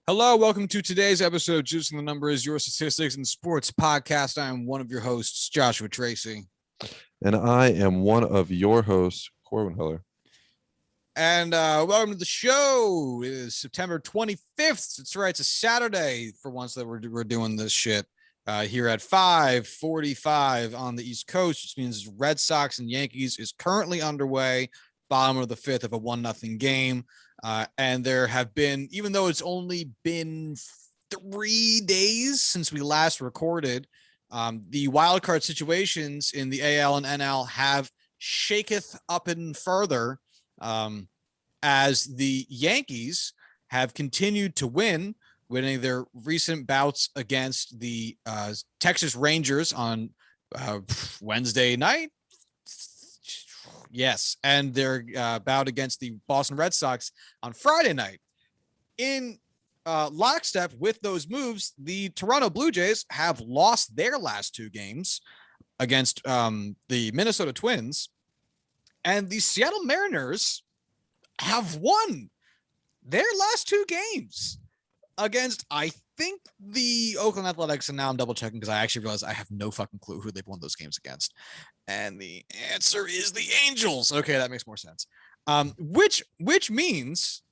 Hello, welcome to today's episode of Juicing the Numbers, your statistics and sports podcast. I am one of your hosts, Joshua Tracy. And I am one of your hosts, Corwin Heller. And welcome to the show. It is September 25th. That's right. It's a Saturday for once that we're doing this shit here at 5:45 on the East Coast, which means Red Sox and Yankees is currently underway, bottom of the fifth of a 1-0 game. And there have been, even though it's only been 3 days since we last recorded, the wildcard situations in the AL and NL have shaketh up and further as the Yankees have continued to win, winning their recent bouts against the Texas Rangers on Wednesday night. Yes, and their bout against the Boston Red Sox on Friday night. In lockstep with those moves, the Toronto Blue Jays have lost their last 2 games against the Minnesota Twins, and the Seattle Mariners have won their last 2 games against, I think, the Oakland Athletics, and now I'm double checking because I actually realized I have no fucking clue who they've won those games against. And the answer is the Angels. Okay, that makes more sense. Which means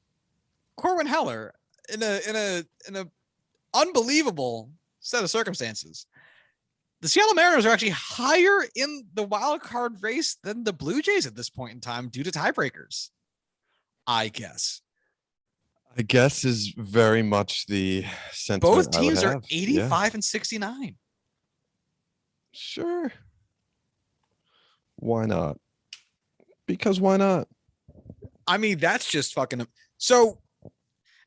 Corwin Heller, in a unbelievable set of circumstances, the Seattle Mariners are actually higher in the wild card race than the Blue Jays at this point in time due to tiebreakers. I guess is very much the sentiment. Both teams are 85 and 69. Sure. Why not? Because why not? I mean, that's just fucking. So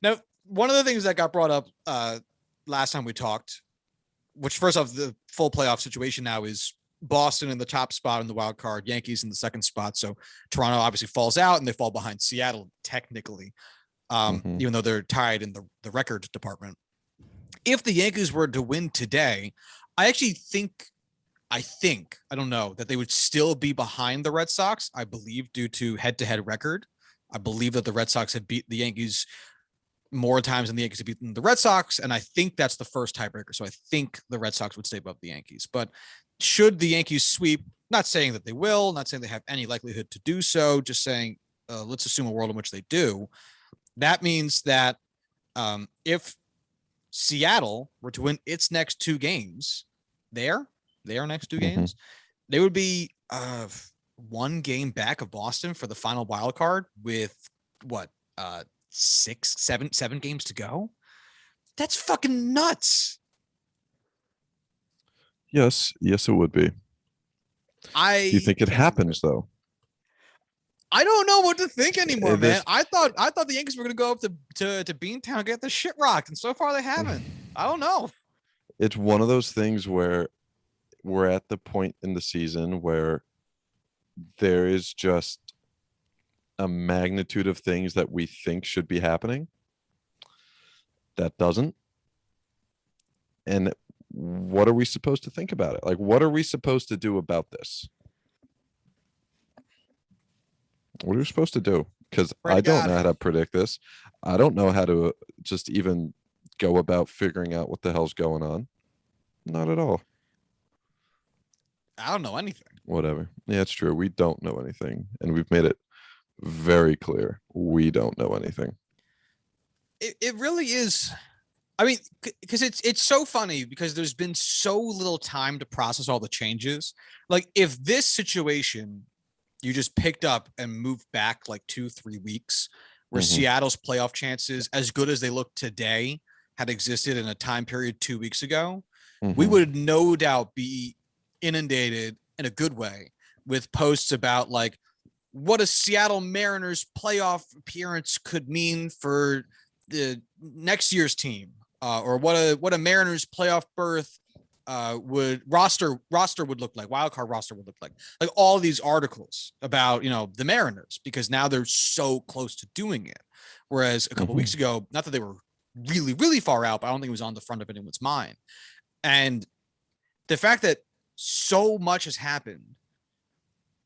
now, one of the things that got brought up last time we talked, which first off, the full playoff situation now is Boston in the top spot in the wild card, Yankees in the second spot. So Toronto obviously falls out and they fall behind Seattle technically, even though they're tied in the record department. If the Yankees were to win today, I actually think, I don't know, that they would still be behind the Red Sox, I believe, due to head-to-head record. I believe that the Red Sox had beat the Yankees more times than the Yankees have beaten the Red Sox, and I think that's the first tiebreaker. So I think the Red Sox would stay above the Yankees. But should the Yankees sweep, not saying that they will, not saying they have any likelihood to do so, just saying let's assume a world in which they do. That means that if Seattle were to win its next 2 games, their next 2 games, they would be 1 game back of Boston for the final wild card with what 7 games to go. That's fucking nuts. Yes, it would be. Do you think it happens though? I don't know what to think anymore, man. I thought the Yankees were going to go up to Beantown and get the shit rocked, and so far they haven't. I don't know. It's one of those things where we're at the point in the season where there is just a magnitude of things that we think should be happening that doesn't. And what are we supposed to think about it? Like, what are we supposed to do about this? What are we supposed to do? Because I don't know how to predict this. I don't know how to just even go about figuring out what the hell's going on. Not at all. I don't know anything. Whatever. Yeah, it's true. We don't know anything. And we've made it very clear. We don't know anything. It really is. I mean, because it's so funny because there's been so little time to process all the changes. Like, if this situation you just picked up and moved back like 2-3 weeks, where Seattle's playoff chances, as good as they look today, had existed in a time period 2 weeks ago, we would no doubt be inundated in a good way with posts about like what a Seattle Mariners playoff appearance could mean for the next year's team, or what a Mariners playoff berth would roster would look like, wildcard roster would look like all these articles about, the Mariners, because now they're so close to doing it. Whereas a couple weeks ago, not that they were really, really far out, but I don't think it was on the front of anyone's mind. And the fact that so much has happened,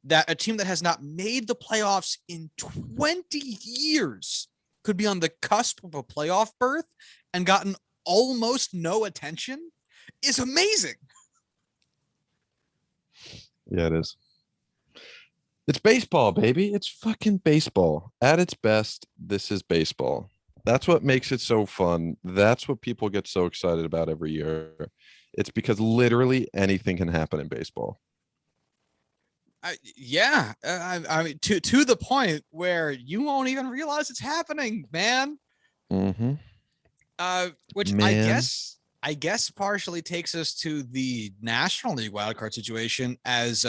that a team that has not made the playoffs in 20 years could be on the cusp of a playoff berth and gotten almost no attention is amazing. Yeah, it is. It's baseball, baby. It's fucking baseball. At its best, this is baseball. That's what makes it so fun. That's what people get so excited about every year. It's because literally anything can happen in baseball. I mean, to the point where you won't even realize it's happening, man. Mm-hmm. Which Man. I guess partially takes us to the National League wildcard situation, as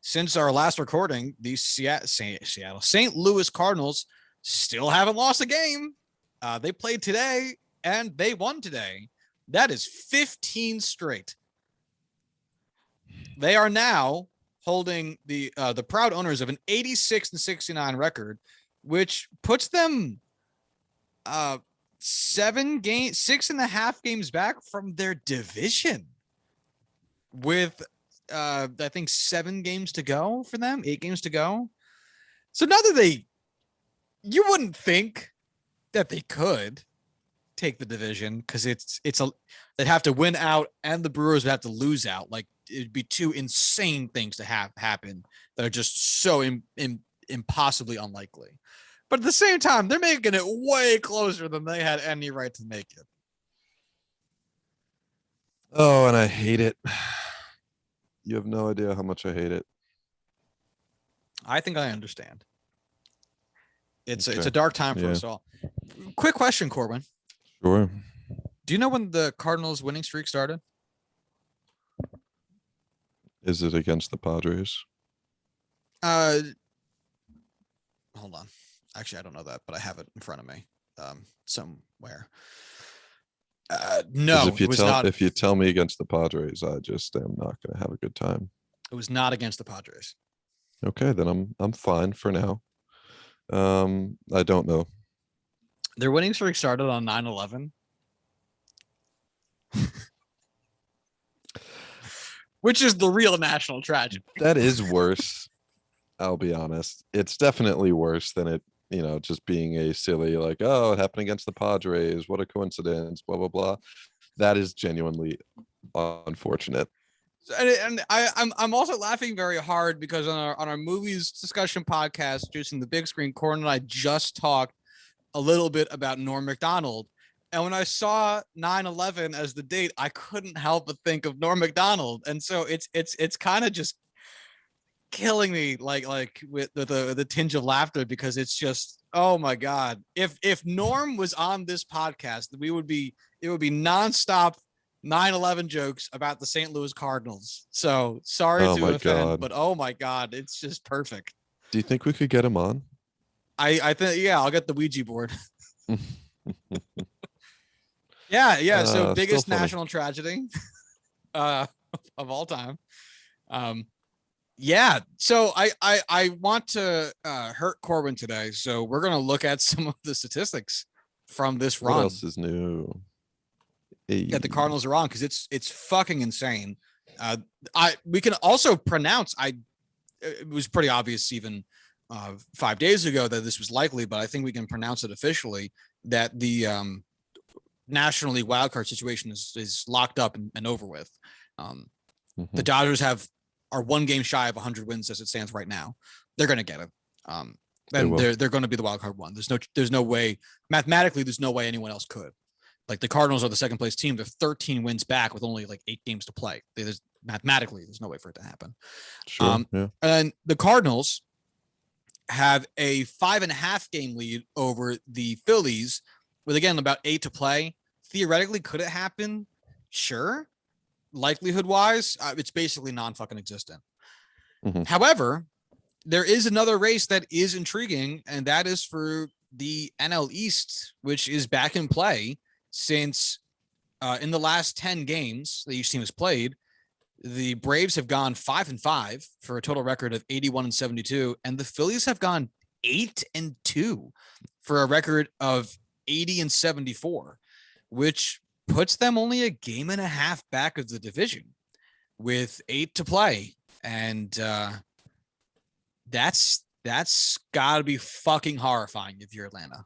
since our last recording, the St. Louis Cardinals still haven't lost a game. They played today and they won today. That is 15 straight. They are now holding the proud owners of an 86-69 record, which puts them 6.5 games back from their division, with I think 7 games to go for them, 8 games to go. So now that you wouldn't think that they could take the division, because they'd have to win out and the Brewers would have to lose out. Like, it'd be two insane things to happen that are just so impossibly unlikely. But at the same time, they're making it way closer than they had any right to make it. Oh, and I hate it. You have no idea how much I hate it. I think I understand. It's Okay. a dark time for us all. Quick question, Corwin. Sure. Do you know when the Cardinals' winning streak started? Is it against the Padres? Hold on. Actually, I don't know that, but I have it in front of me somewhere. No, if you tell me against the Padres, I just am not going to have a good time. It was not against the Padres. Okay, then I'm fine for now. I don't know. Their winning streak started on 9/11. Which is the real national tragedy. That is worse. I'll be honest. It's definitely worse than it, just being a silly, like, oh, it happened against the Padres. What a coincidence, blah, blah, blah. That is genuinely unfortunate. And I'm also laughing very hard because on our movies discussion podcast, Juicing the Big Screen, Corwin and I just talked a little bit about Norm Macdonald. And when I saw 9/11 as the date, I couldn't help but think of Norm Macdonald. And so it's kind of just killing me, like with the tinge of laughter, because it's just, oh my God. If Norm was on this podcast, it would be nonstop 9/11 jokes about the St. Louis Cardinals. So sorry to offend, but oh my God, it's just perfect. Do you think we could get him on? I think, yeah, I'll get the Ouija board. Yeah. So biggest national tragedy of all time. Yeah. So I want to hurt Corwin today. So we're gonna look at some of the statistics from this run. What else is new? That the Cardinals are on, because it's fucking insane. We can also pronounce. It was pretty obvious even 5 days ago that this was likely, but I think we can pronounce it officially that the National League wildcard situation is locked up and over with. The Dodgers are 1 game shy of 100 wins as it stands right now. They're going to get it. And they're going to be the wildcard one. There's no way, mathematically, there's no way anyone else could. Like, the Cardinals are the second place team. They're 13 wins back with only like 8 games to play. Mathematically, there's no way for it to happen. Sure. And the Cardinals have a 5.5 game lead over the Phillies with, again, about 8 to play. Theoretically, could it happen? Sure. Likelihood wise, it's basically non-fucking existent. However, there is another race that is intriguing, and that is for the NL East, which is back in play since in the last 10 games that each team has played, the Braves have gone 5-5 for a total record of 81-72, and the Phillies have gone 8-2 for a record of 80-74, which puts them only 1.5 games back of the division with 8 to play. And that's gotta be fucking horrifying if you're Atlanta.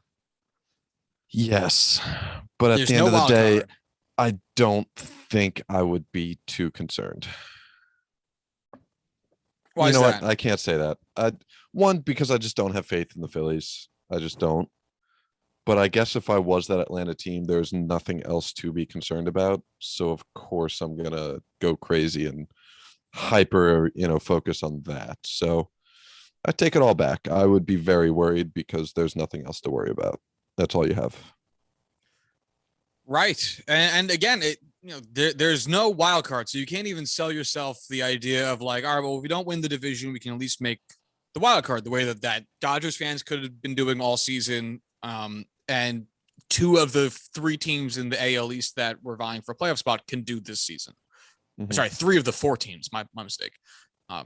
Yes, but at There's the end no of the wild day, card. I don't think I would be too concerned. Why You is know what? that? I can't say that. One, because I just don't have faith in the Phillies. I just don't. But I guess if I was that Atlanta team, there's nothing else to be concerned about. So of course I'm gonna go crazy and hyper, focus on that. So I take it all back. I would be very worried because there's nothing else to worry about. That's all you have. Right. And again, there's no wild card. So you can't even sell yourself the idea of like, all right, well, if we don't win the division, we can at least make the wild card the way that Dodgers fans could have been doing all season. And two of the three teams in the AL East that were vying for a playoff spot can do this season. Mhm. Sorry, three of the four teams. My mistake.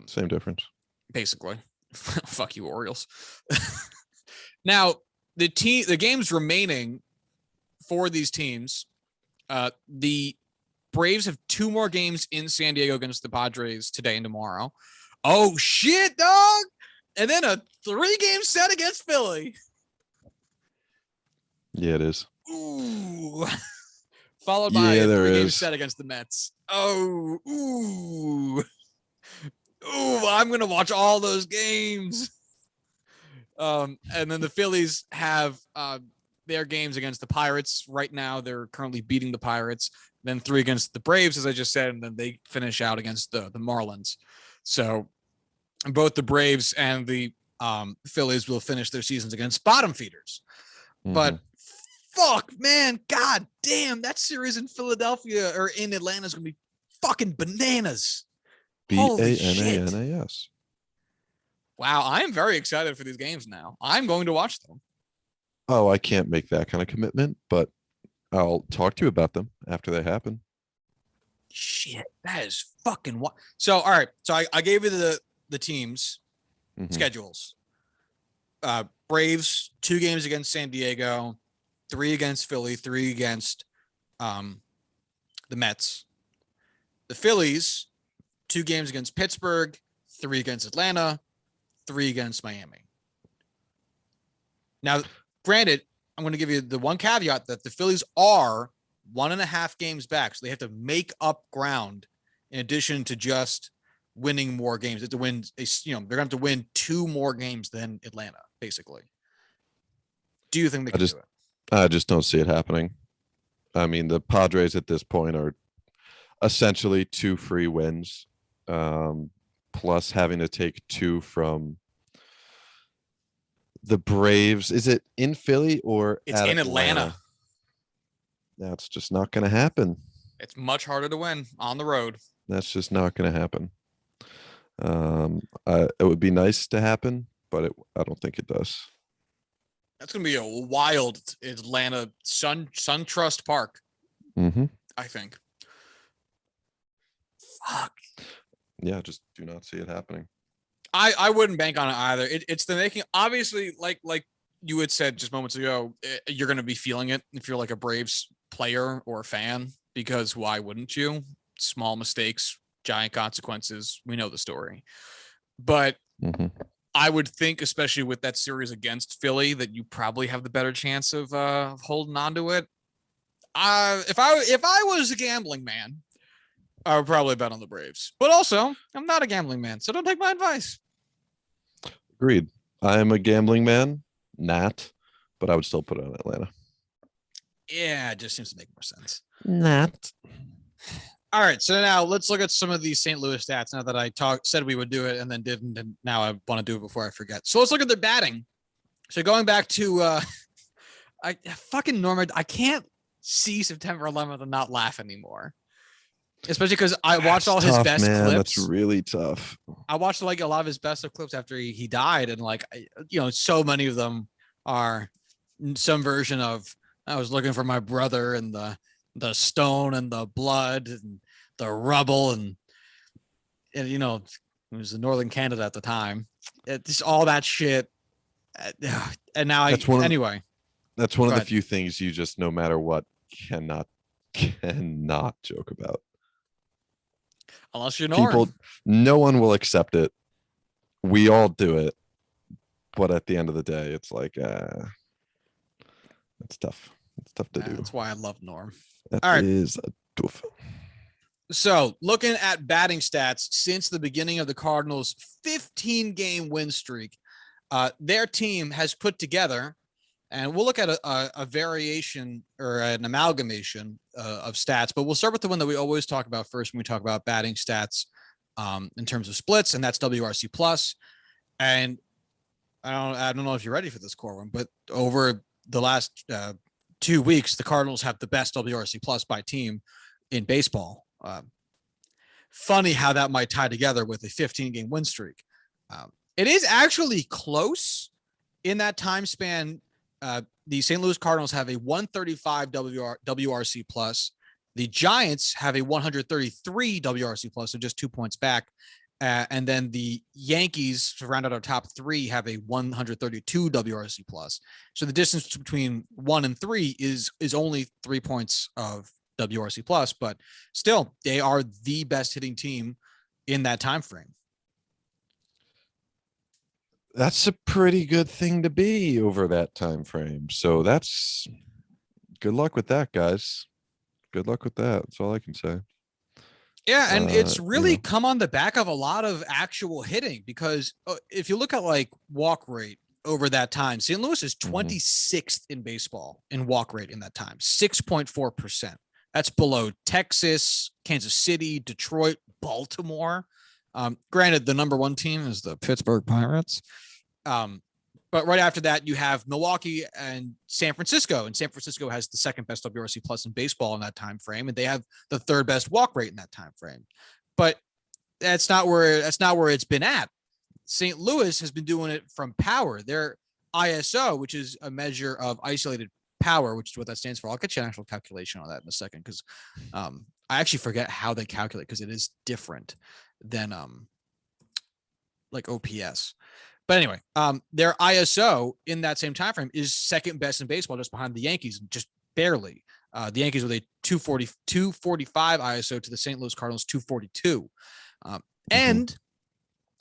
Same difference. Basically. Fuck you, Orioles. Now, the games remaining for these teams, the Braves have two more games in San Diego against the Padres today and tomorrow. Oh shit, dog! And then a 3-game set against Philly. Yeah, it is. Ooh. Followed by a there 3-game is. set against the Mets. Oh, ooh. Ooh, I'm gonna watch all those games. And then the Phillies have their games against the Pirates. Right now, they're currently beating the Pirates. Then 3 against the Braves, as I just said, and then they finish out against the Marlins. So both the Braves and the Phillies will finish their seasons against bottom feeders. Mhm. But fuck, man, god damn, that series in Philadelphia or in Atlanta is gonna be fucking bananas. Holy shit. Bananas. Wow, I am very excited for these games now. I'm going to watch them. Oh, I can't make that kind of commitment, but I'll talk to you about them after they happen. Shit, that is fucking what. So, all right. So I gave you the teams schedules. Braves, 2 games against San Diego, 3 against Philly, 3 against the Mets. The Phillies, 2 games against Pittsburgh, 3 against Atlanta, 3 against Miami. Now, granted, I'm going to give you the one caveat that the Phillies are 1.5 games back. So they have to make up ground in addition to just winning more games. They have to win, they're going to have to win 2 more games than Atlanta, basically. Do you think they can do it? I just don't see it happening. I mean, the Padres at this point are essentially 2 free wins, plus having to take 2 from the Braves. Is it in Philly or it's in Atlanta? That's just not going to happen. It's much harder to win on the road. That's just not going to happen. It would be nice to happen, but I don't think it does. That's going to be a wild Atlanta SunTrust Park. Mm-hmm. I think. Fuck. Yeah, just do not see it happening. I wouldn't bank on it either. It's the making. Obviously, like you had said just moments ago, you're going to be feeling it if you're like a Braves player or a fan, because why wouldn't you? Small mistakes, giant consequences. We know the story. But I would think, especially with that series against Philly, that you probably have the better chance of holding on to it. If I was a gambling man, I would probably bet on the Braves. But also, I'm not a gambling man, so don't take my advice. Agreed. I am a gambling man, but I would still put it on Atlanta. Yeah, it just seems to make more sense. All right, so now let's look at some of these St. Louis stats. Now that I said we would do it and then didn't, and now I want to do it before I forget. So let's look at their batting. So going back to I fucking Norma, I can't see September 11th and not laugh anymore. Especially because I watched all his best clips. That's really tough. I watched like a lot of his best of clips after he died, and like so many of them are some version of I was looking for my brother and the stone and the blood and the rubble and it was in Northern Canada at the time. Just all that shit. And now anyway. That's one of the few things you just, no matter what, cannot joke about. Unless you're Norm. No one will accept it. We all do it. But at the end of the day, it's like, tough. It's tough to do. That's why I love Norm. That All right. is tough. So looking at batting stats since the beginning of the Cardinals' 15-game win streak, their team has put together, and we'll look at a variation or an amalgamation of stats, but we'll start with the one that we always talk about first when we talk about batting stats in terms of splits, and that's WRC Plus. And I don't know if you're ready for this, Corwin, but over the last 2 weeks, the Cardinals have the best WRC Plus by team in baseball. Funny how that might tie together with a 15-game win streak. It is actually close in that time span. The St. Louis Cardinals have a 135 WRC plus. The Giants have a 133 WRC plus, so just 2 points back. And then the Yankees, to round out our top three, have a 132 WRC plus. So the distance between 1 and 3 is only 3 points of WRC plus, but still, they are the best hitting team in that time frame. That's a pretty good thing to be over that time frame. So that's good luck with that, guys. Good luck with that. That's all I can say. Yeah, and it's really come on the back of a lot of actual hitting, because if you look at like walk rate over that time, St. Louis is 26th in baseball in walk rate in that time, 6.4%. That's below Texas, Kansas City, Detroit, Baltimore. Granted, the number one team is the Pittsburgh Pirates. But right after that, you have Milwaukee and San Francisco. And San Francisco has the second best WRC plus in baseball in that time frame, and they have the third best walk rate in that time frame. But that's not where it's been at. St. Louis has been doing it from power. Their ISO, which is a measure of isolated power, which is what that stands for. I'll get you an actual calculation on that in a second, because I actually forget how they calculate, because it is different than like OPS. But anyway, their ISO in that same time frame is second best in baseball, just behind the Yankees, just barely. The Yankees with a 245 ISO to the St. Louis Cardinals 242. And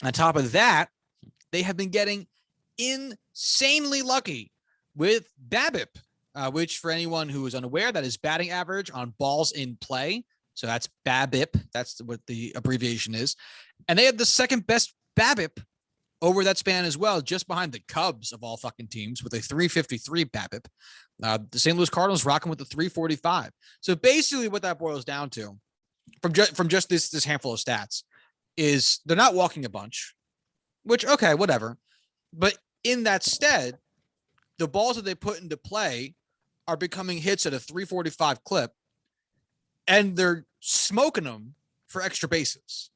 on top of that, they have been getting insanely lucky with BABIP, which, for anyone who is unaware, that is batting average on balls in play. So that's BABIP. That's what the abbreviation is. And they had the second best BABIP over that span as well, just behind the Cubs of all fucking teams with a 353 BABIP. The St. Louis Cardinals rocking with the 345. So basically what that boils down to from just this handful of stats is they're not walking a bunch, which, okay, whatever. But in that stead, the balls that they put into play are becoming hits at a 345 clip, and they're smoking them for extra bases.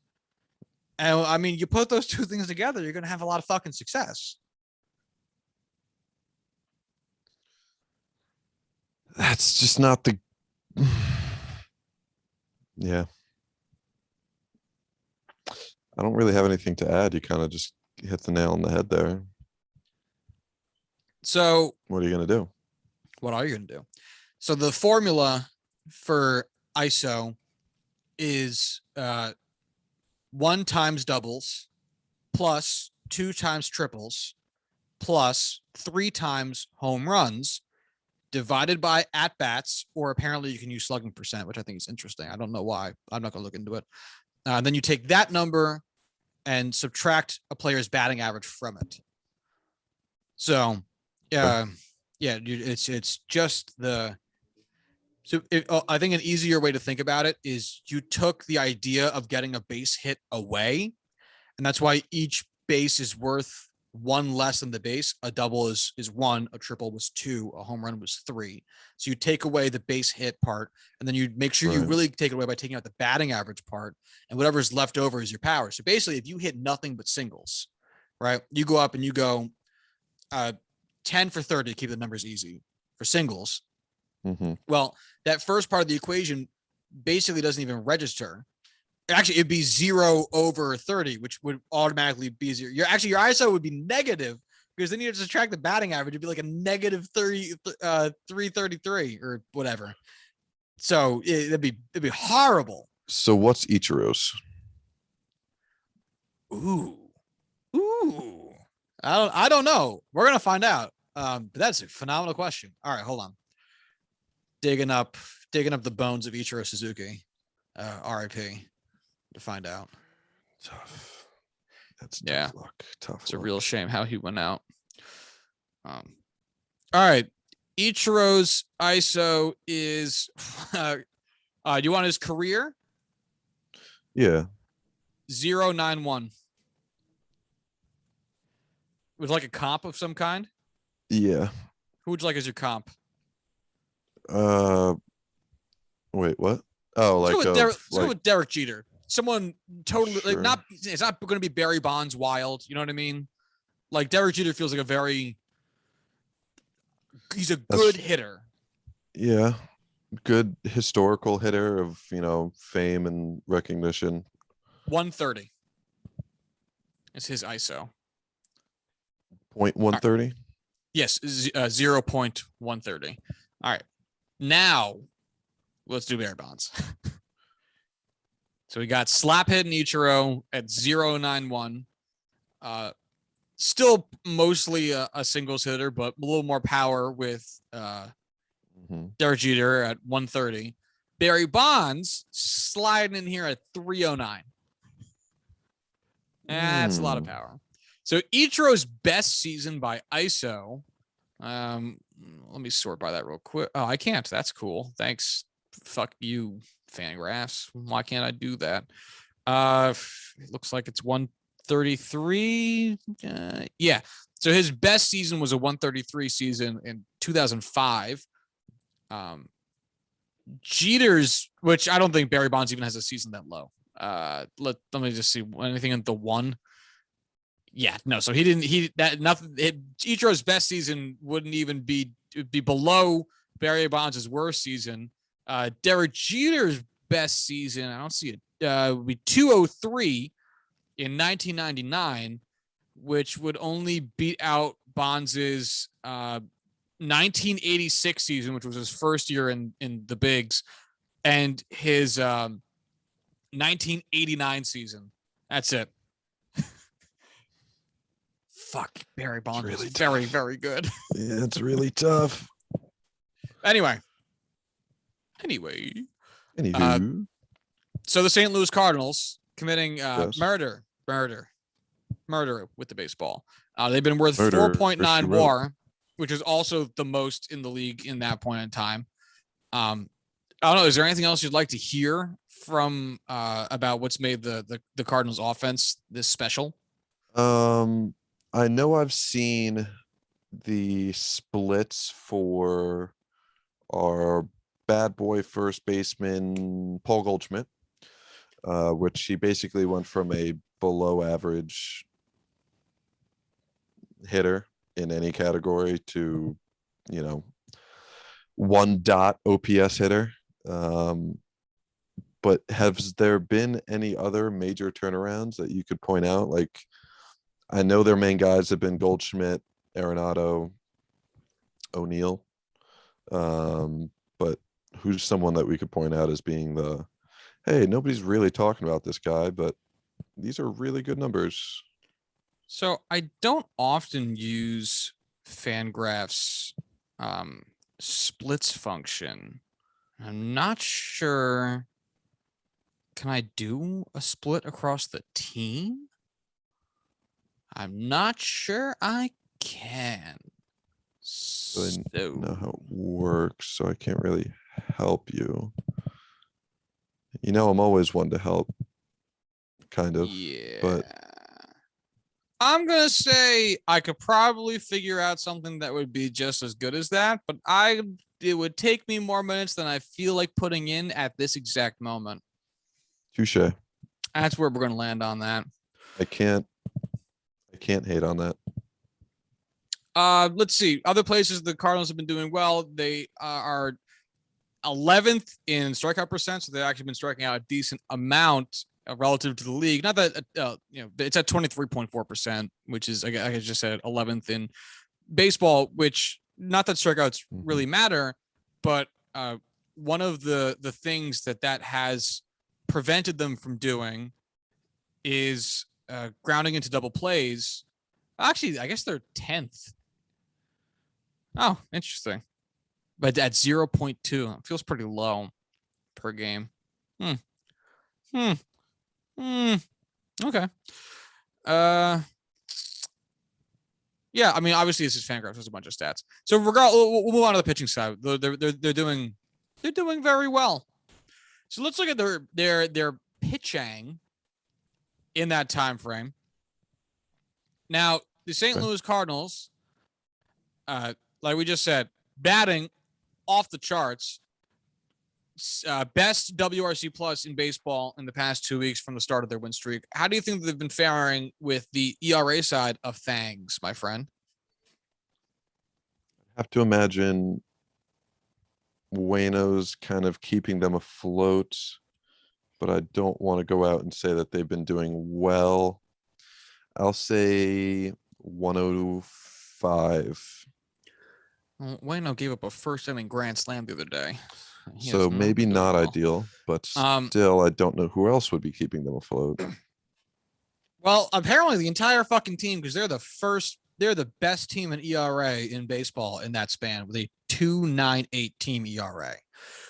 And I mean, you put those two things together, you're going to have a lot of fucking success. That's just not the. Yeah. I don't really have anything to add. You kind of just hit the nail on the head there. So what are you going to do? What are you going to do? So the formula for ISO is 1 times doubles plus 2 times triples plus 3 times home runs divided by at bats, or apparently you can use slugging percent, which I think is interesting. I don't know why. I'm not going to look into it. Then you take that number and subtract a player's batting average from it. So, it's just the. So I think an easier way to think about it is you took the idea of getting a base hit away, and that's why each base is worth 1 less than the base. A double is 1, a triple was 2, a home run was 3. So you take away the base hit part, and then you make sure you really take it away by taking out the batting average part, and whatever's left over is your power. So basically, if you hit nothing but singles, right, you go up and you go 10 for 30 to keep the numbers easy for singles. Well, that first part of the equation basically doesn't even register. Actually, it'd be 0 over 30, which would automatically be 0. Your ISO would be negative, because then you have to subtract the batting average. It'd be like a negative 333 or whatever. So it'd be horrible. So what's Ichiro's? Ooh. I don't know. We're gonna find out. But that's a phenomenal question. All right, hold on. digging up the bones of Ichiro Suzuki, RIP, to find out. Tough. That's Yeah. tough luck. Tough. It's a luck. real shame how he went out. All right. Ichiro's ISO is, do you want his career? Yeah. 091. With like a comp of some kind? Yeah. Who would you like as your comp? Wait, what? Oh, Let's go with Derek Jeter. Someone totally Sure. it's not going to be Barry Bonds wild. You know what I mean? Like Derek Jeter feels like he's a good hitter. Yeah. Good historical hitter of, fame and recognition. 130 is his ISO. 0.130. Yes, 0.130. All right. Now, let's do Barry Bonds. So we got slap hit and Ichiro at 091. Still mostly a singles hitter, but a little more power with Derek Jeter at 130. Barry Bonds sliding in here at 309. That's a lot of power. So Ichiro's best season by ISO. Let me sort by that real quick. Oh, I can't. That's cool. Thanks. Fuck you, Fangraphs. Why can't I do that? It looks like it's 133. Yeah. So his best season was a 133 season in 2005. Jeter's, which I don't think Barry Bonds even has a season that low. Let me just see anything in the one. Yeah, no. So Ichiro's best season wouldn't even be below Barry Bonds' worst season. Derek Jeter's best season, I don't see it, would be 203 in 1999, which would only beat out Bonds' 1986 season, which was his first year in the bigs, and his 1989 season. That's it. Fuck, Barry Bonds really is very, very good. Yeah, it's really tough. Anyway. Anywho. So the St. Louis Cardinals committing Yes. murder with the baseball. They've been worth Murder, 4.9 WAR, which is also the most in the league in that point in time. I don't know. Is there anything else you'd like to hear from about what's made the Cardinals offense this special? I know I've seen the splits for our bad boy first baseman Paul Goldschmidt, which he basically went from a below average hitter in any category to, 1 dot OPS hitter. But has there been any other major turnarounds that you could point out? Like, I know their main guys have been Goldschmidt, Arenado, O'Neill. But who's someone that we could point out as being hey, nobody's really talking about this guy, but these are really good numbers. So I don't often use Fangraphs splits function. I'm not sure. Can I do a split across the team? I'm not sure I can. I don't know how it works, so I can't really help you. I'm always one to help, kind of. Yeah. But I'm going to say I could probably figure out something that would be just as good as that, but it would take me more minutes than I feel like putting in at this exact moment. touche. That's where we're going to land on that. I can't hate on that. Let's see. Other places the Cardinals have been doing well. They are 11th in strikeout percent, so they've actually been striking out a decent amount relative to the league. Not that it's at 23.4%, which is, like I just said, 11th in baseball. Which, not that strikeouts really matter, but one of the things that has prevented them from doing is grounding into double plays. Actually, I guess they're 10th. Oh, interesting. but at 0.2, it feels pretty low per game. Okay. Yeah, I mean, obviously this is Fangraphs. There's a bunch of stats. So we'll move on to the pitching side. They're doing very well. So let's look at their pitching in that time frame. Now, the St. Louis Cardinals, like we just said, batting off the charts. Best WRC Plus in baseball in the past 2 weeks from the start of their win streak. How do you think they've been faring with the ERA side of things, my friend? I have to imagine Waino's kind of keeping them afloat, but I don't want to go out and say that they've been doing well. I'll say 105. Well, Waino gave up a first inning grand slam the other day. So maybe not ideal, but still, I don't know who else would be keeping them afloat. Well, apparently the entire fucking team, because they're the best team in ERA in baseball in that span with a 2.98 team ERA,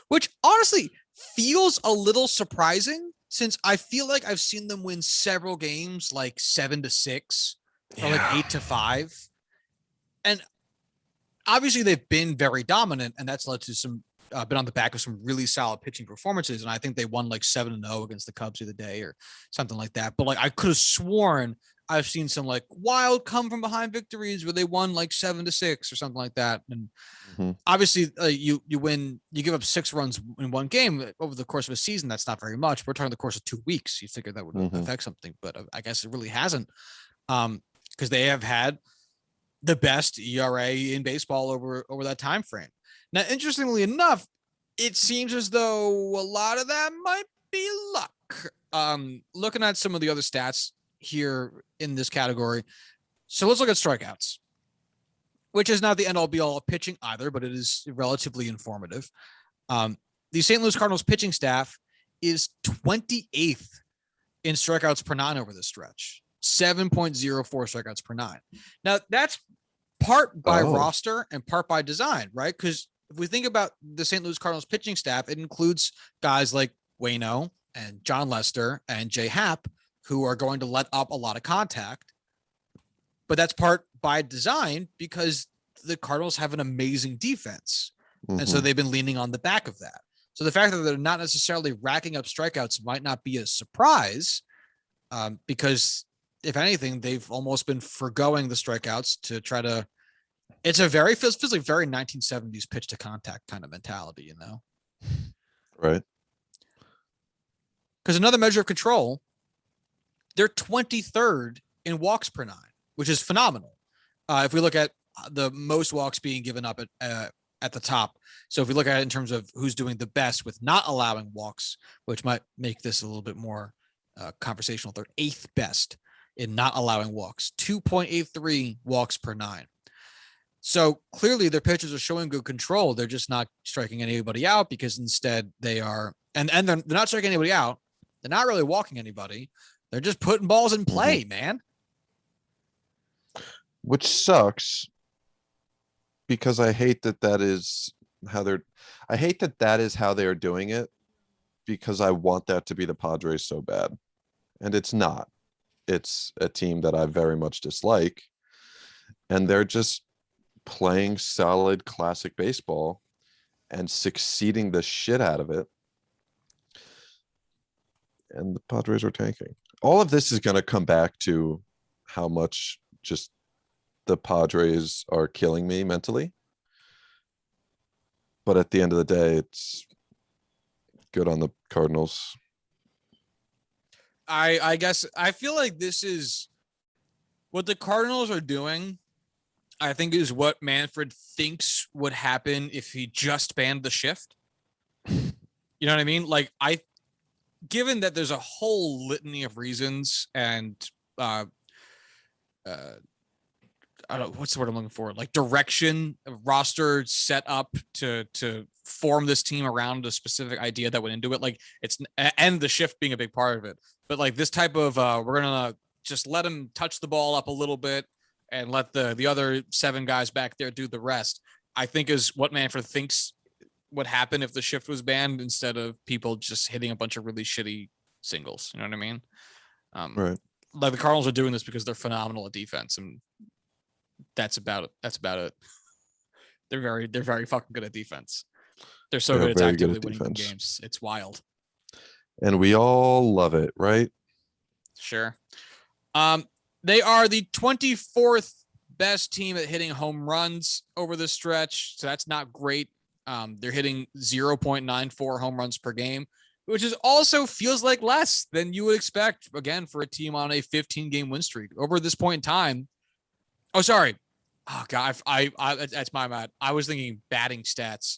which honestly feels a little surprising since I feel like I've seen them win several games like 7-6 or like 8-5. And obviously they've been very dominant, and that's led to some been on the back of some really solid pitching performances. And I think they won like 7-0 against the Cubs the other day or something like that. But like, I could have sworn I've seen some like wild come from behind victories where they won like 7-6 or something like that. And obviously you give up 6 runs in one game over the course of a season. That's not very much. We're talking the course of 2 weeks. You figure that would affect something, but I guess it really hasn't. Because they have had the best ERA in baseball over that time frame. Now, interestingly enough, it seems as though a lot of that might be luck. Looking at some of the other stats here in this category. So let's look at strikeouts, which is not the end all be all of pitching either, but it is relatively informative. The St. Louis Cardinals pitching staff is 28th in strikeouts per 9 over this stretch, 7.04 strikeouts per 9. Now that's part by roster and part by design, right? Because if we think about the St. Louis Cardinals pitching staff, it includes guys like Waino and John Lester and Jay Happ, who are going to let up a lot of contact. But that's part by design because the Cardinals have an amazing defense. And so they've been leaning on the back of that. So the fact that they're not necessarily racking up strikeouts might not be a surprise because if anything, they've almost been forgoing the strikeouts to try to, it's a very, feels like very 1970s pitch to contact kind of mentality, you know? Right. Because another measure of control, they're 23rd in walks per 9, which is phenomenal. If we look at the most walks being given up at the top. So if we look at it in terms of who's doing the best with not allowing walks, which might make this a little bit more conversational, they're 8th best in not allowing walks, 2.83 walks per 9. So clearly their pitchers are showing good control. They're just not striking anybody out because instead they are, and they're not striking anybody out. They're not really walking anybody. They're just putting balls in play, man. Which sucks because I hate that is how they're doing it because I want that to be the Padres so bad. And it's not. It's a team that I very much dislike. And they're just playing solid classic baseball and succeeding the shit out of it. And the Padres are tanking. All of this is going to come back to how much just the Padres are killing me mentally. But at the end of the day, it's good on the Cardinals. I guess I feel like this is what the Cardinals are doing. I think is what Manfred thinks would happen if he just banned the shift. You know what I mean? Like given that there's a whole litany of reasons and I don't know what's the word I'm looking for, like direction, roster set up to form this team around a specific idea that went into it. Like it's, and the shift being a big part of it, but like this type of we're gonna just let him touch the ball up a little bit and let the other 7 guys back there do the rest. I think is what Manfred thinks would happen if the shift was banned instead of people just hitting a bunch of really shitty singles. You know what I mean? Right. Like the Cardinals are doing this because they're phenomenal at defense, and that's about it. They're very fucking good at defense. They're so good at tactically winning them games. It's wild. And we all love it, right? Sure. They are the 24th best team at hitting home runs over the stretch. So that's not great. They're hitting 0.94 home runs per game, which is also feels like less than you would expect, again, for a team on a 15-game win streak. Over this point in time. Oh, sorry. Oh, God. I that's my bad. I was thinking batting stats.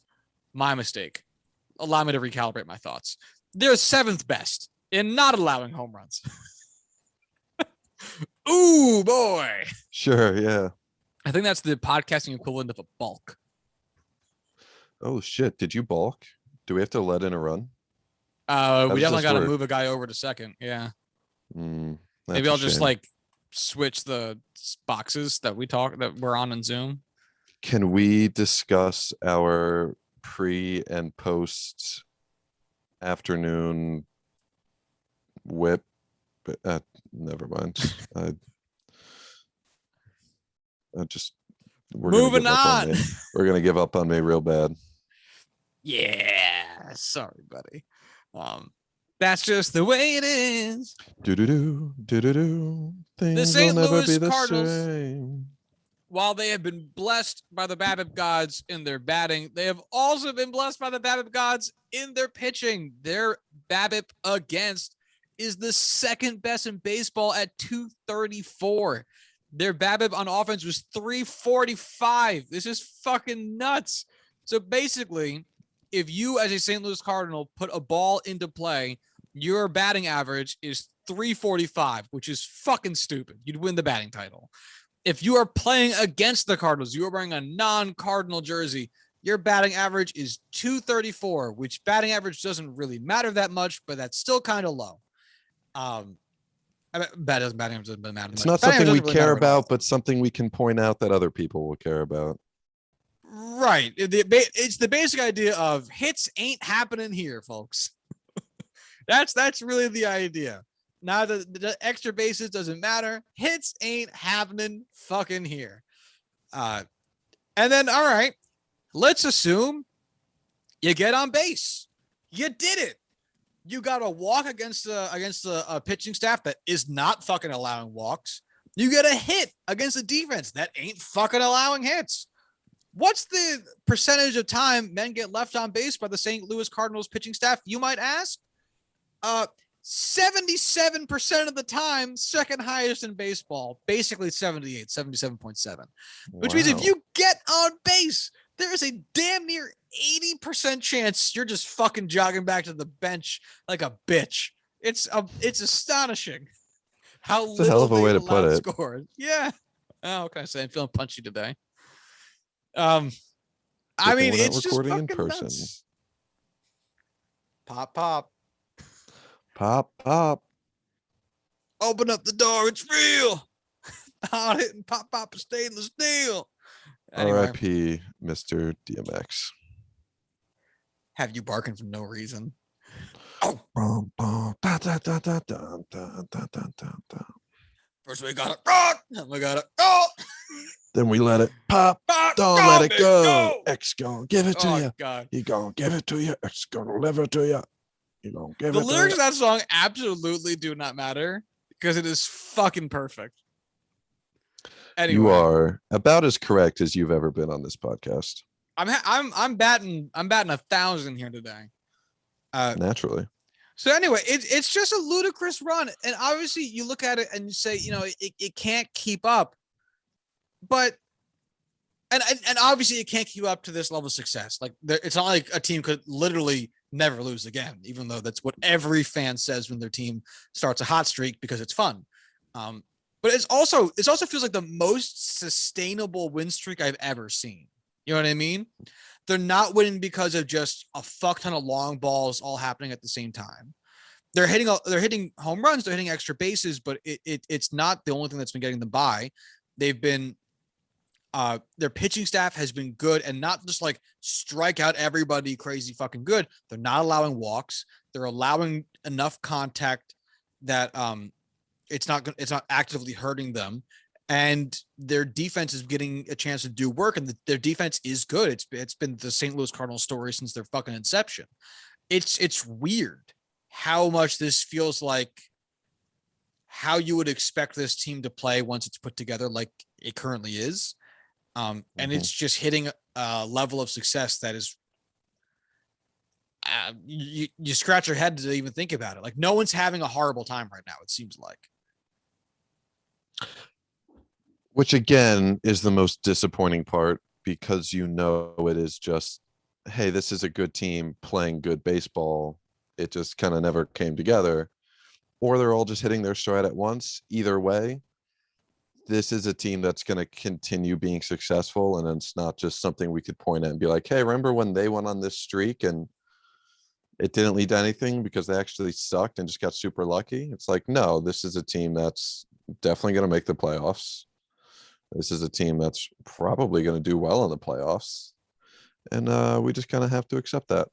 My mistake. Allow me to recalibrate my thoughts. They're 7th best in not allowing home runs. Ooh, boy. Sure, yeah. I think that's the podcasting equivalent of a balk. Oh, shit. Did you balk? Do we have to let in a run? We definitely got to move a guy over to second. Yeah. Maybe I'll just like switch the boxes that we're on in Zoom. Can we discuss our pre and post afternoon whip? Never mind. We're moving on. We're gonna give up on me real bad. Yeah, sorry, buddy. That's just the way it is. The St. Louis Cardinals, while they have been blessed by the BABIP gods in their batting, they have also been blessed by the BABIP gods in their pitching. Their BABIP against is the 2nd best in baseball at 234. Their BABIP on offense was 345. This is fucking nuts. So basically, if you as a St. Louis Cardinal put a ball into play, your batting average is 345, which is fucking stupid. You'd win the batting title. If you are playing against the Cardinals, you are wearing a non-Cardinal jersey, your batting average is 234, which batting average doesn't really matter that much, but that's still kind of low. Batting average doesn't matter. It's not something we care about, but something we can point out that other people will care about. Right. It's the basic idea of hits ain't happening here, folks. That's really the idea. Now the extra bases doesn't matter. Hits ain't happening fucking here. And then, all right, let's assume you get on base. You did it. You got a walk against a pitching staff that is not fucking allowing walks. You get a hit against a defense that ain't fucking allowing hits. What's the percentage of time men get left on base by the St. Louis Cardinals pitching staff, you might ask? 77% of the time, second highest in baseball, basically 77.7, which means if you get on base, there is a damn near 80% chance you're just fucking jogging back to the bench like a bitch. It's astonishing how it's a hell of a way to put it. Scores. Yeah. Oh, what can I say? I'm feeling punchy today. I mean, it's just recording in fucking person. nuts. Pop, pop. Pop, pop. Open up the door. It's real. Hot hitting pop, pop, a stainless steel. Anyway, R.I.P. Mr. DMX. Have you barking for no reason? Oh. First we got it rock, then we got it roll. Then we let it pop. Don't let it go. X gonna give it to you. God. He gonna give it to you. X gonna deliver it to you. You gonna give the it to you. lyrics of that song absolutely do not matter because it is fucking perfect. Anyway, you are about as correct as you've ever been on this podcast. I'm batting 1,000 here today. Naturally. So anyway, it's just a ludicrous run, and obviously you look at it and you say, you know, it can't keep up, but and obviously it can't keep up to this level of success. Like it's not like a team could literally never lose again, even though that's what every fan says when their team starts a hot streak because it's fun. But it also feels like the most sustainable win streak I've ever seen. You know what I mean? They're not winning because of just a fuck ton of long balls all happening at the same time. They're hitting home runs, they're hitting extra bases, but it's not the only thing that's been getting them by. They've been Their pitching staff has been good, and not just like strike out everybody crazy fucking good. They're not allowing walks. They're allowing enough contact that it's not actively hurting them, and their defense is getting a chance to do work, and their defense is good. It's been the St. Louis Cardinal story since their fucking inception. It's weird how much this feels like how you would expect this team to play once it's put together like it currently is. And it's just hitting a level of success that is you scratch your head to even think about it. Like, no one's having a horrible time right now, it seems like. Which again is the most disappointing part, because it is just, hey, this is a good team playing good baseball. It just kind of never came together. Or they're all just hitting their stride at once. Either way, this is a team that's going to continue being successful, and it's not just something we could point at and be like, hey, remember when they went on this streak and it didn't lead to anything because they actually sucked and just got super lucky? It's like, no, this is a team that's definitely going to make the playoffs. This is a team that's probably going to do well in the playoffs, and we just kind of have to accept that.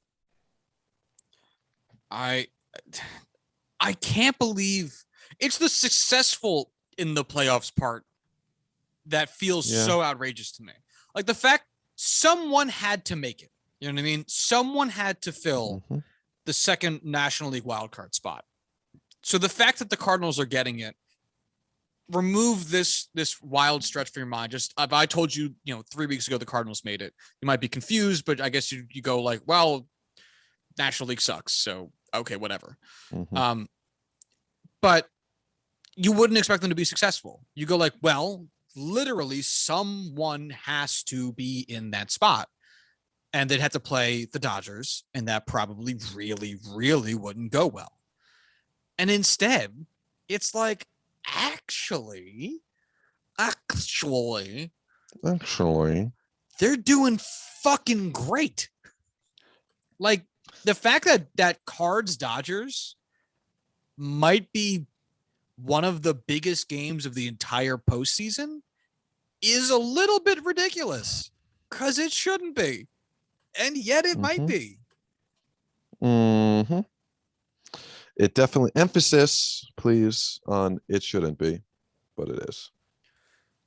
I can't believe it's the successful in the playoffs part that feels so outrageous to me. Like, the fact someone had to make it, you know what I mean? Someone had to fill the second National League wildcard spot. So the fact that the Cardinals are getting it, remove this wild stretch from your mind. Just, if I told you, 3 weeks ago the Cardinals made it, you might be confused, but I guess you go like, well, National League sucks, so okay, whatever. But you wouldn't expect them to be successful. You go like, well, literally someone has to be in that spot, and they'd have to play the Dodgers, and that probably really, really wouldn't go well. And instead, it's like, actually, they're doing fucking great. Like, the fact that Cards Dodgers might be one of the biggest games of the entire postseason is a little bit ridiculous, because it shouldn't be, and yet it might be. It definitely, emphasis please on it shouldn't be, but it is.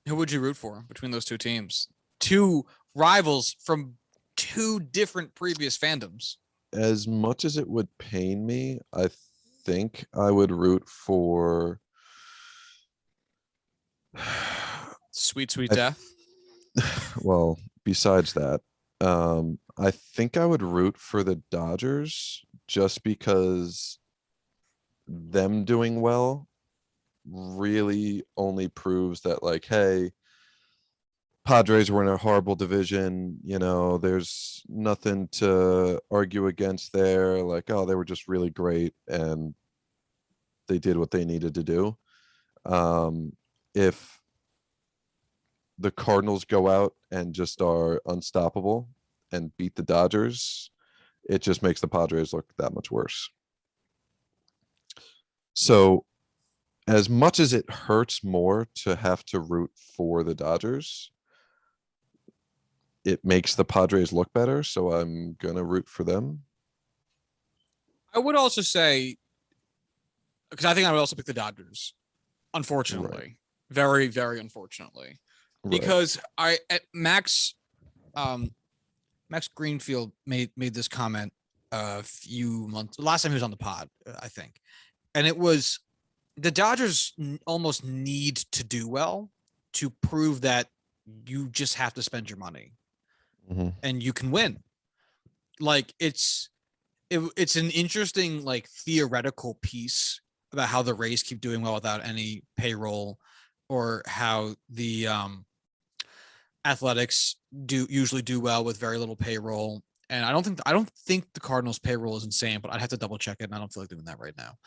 Who would you root for between those two teams? Two rivals from two different previous fandoms. As much as it would pain me, I think I would root for sweet death. Well, besides that, I think I would root for the Dodgers, just because them doing well really only proves that, like, hey, Padres were in a horrible division, there's nothing to argue against there. Like, oh, they were just really great and they did what they needed to do. If the Cardinals go out and just are unstoppable and beat the Dodgers, it just makes the Padres look that much worse. So as much as it hurts more to have to root for the Dodgers, it makes the Padres look better, so I'm going to root for them. I would also say, because I think I would also pick the Dodgers, unfortunately. Right. Very, very unfortunately. Right. Because Max Greenfield made this comment a few months, last time he was on the pod, I think. And it was, the Dodgers almost need to do well to prove that you just have to spend your money. And you can win. Like, it's an interesting, like, theoretical piece about how the Rays keep doing well without any payroll, or how the Athletics usually do well with very little payroll. And I don't think the Cardinals payroll is insane, but I'd have to double check it, and I don't feel like doing that right now.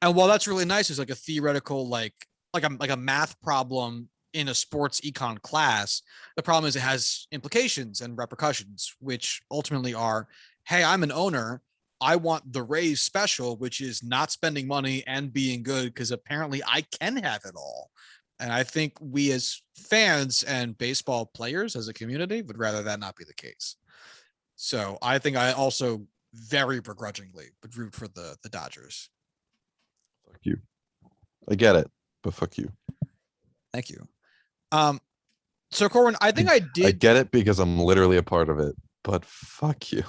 And while that's really nice, it's like a theoretical, like a math problem in a sports econ class. The problem is it has implications and repercussions, which ultimately are, hey, I'm an owner. I want the Rays special, which is not spending money and being good, because apparently I can have it all. And I think we as fans and baseball players as a community would rather that not be the case. So I think I also very begrudgingly would root for the Dodgers. Fuck you. I get it, but fuck you. Thank you. So Corwin, I think I did. I get it because I'm literally a part of it, but fuck you.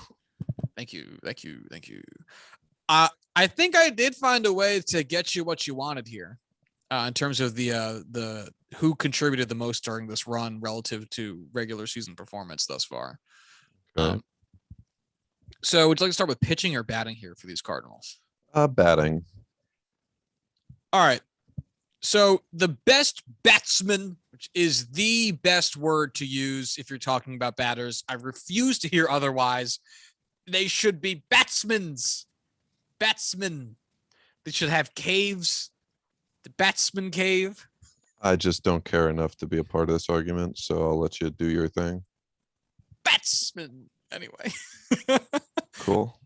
Thank you. I think I did find a way to get you what you wanted here, in terms of the who contributed the most during this run relative to regular season performance thus far. Okay. So would you like to start with pitching or batting here for these Cardinals? Batting. All right. So the best batsman, which is the best word to use if you're talking about batters, I refuse to hear otherwise. They should be batsmen's. Batsmen. They should have caves. The batsman cave. I just don't care enough to be a part of this argument, so I'll let you do your thing. Batsman. Anyway. Cool.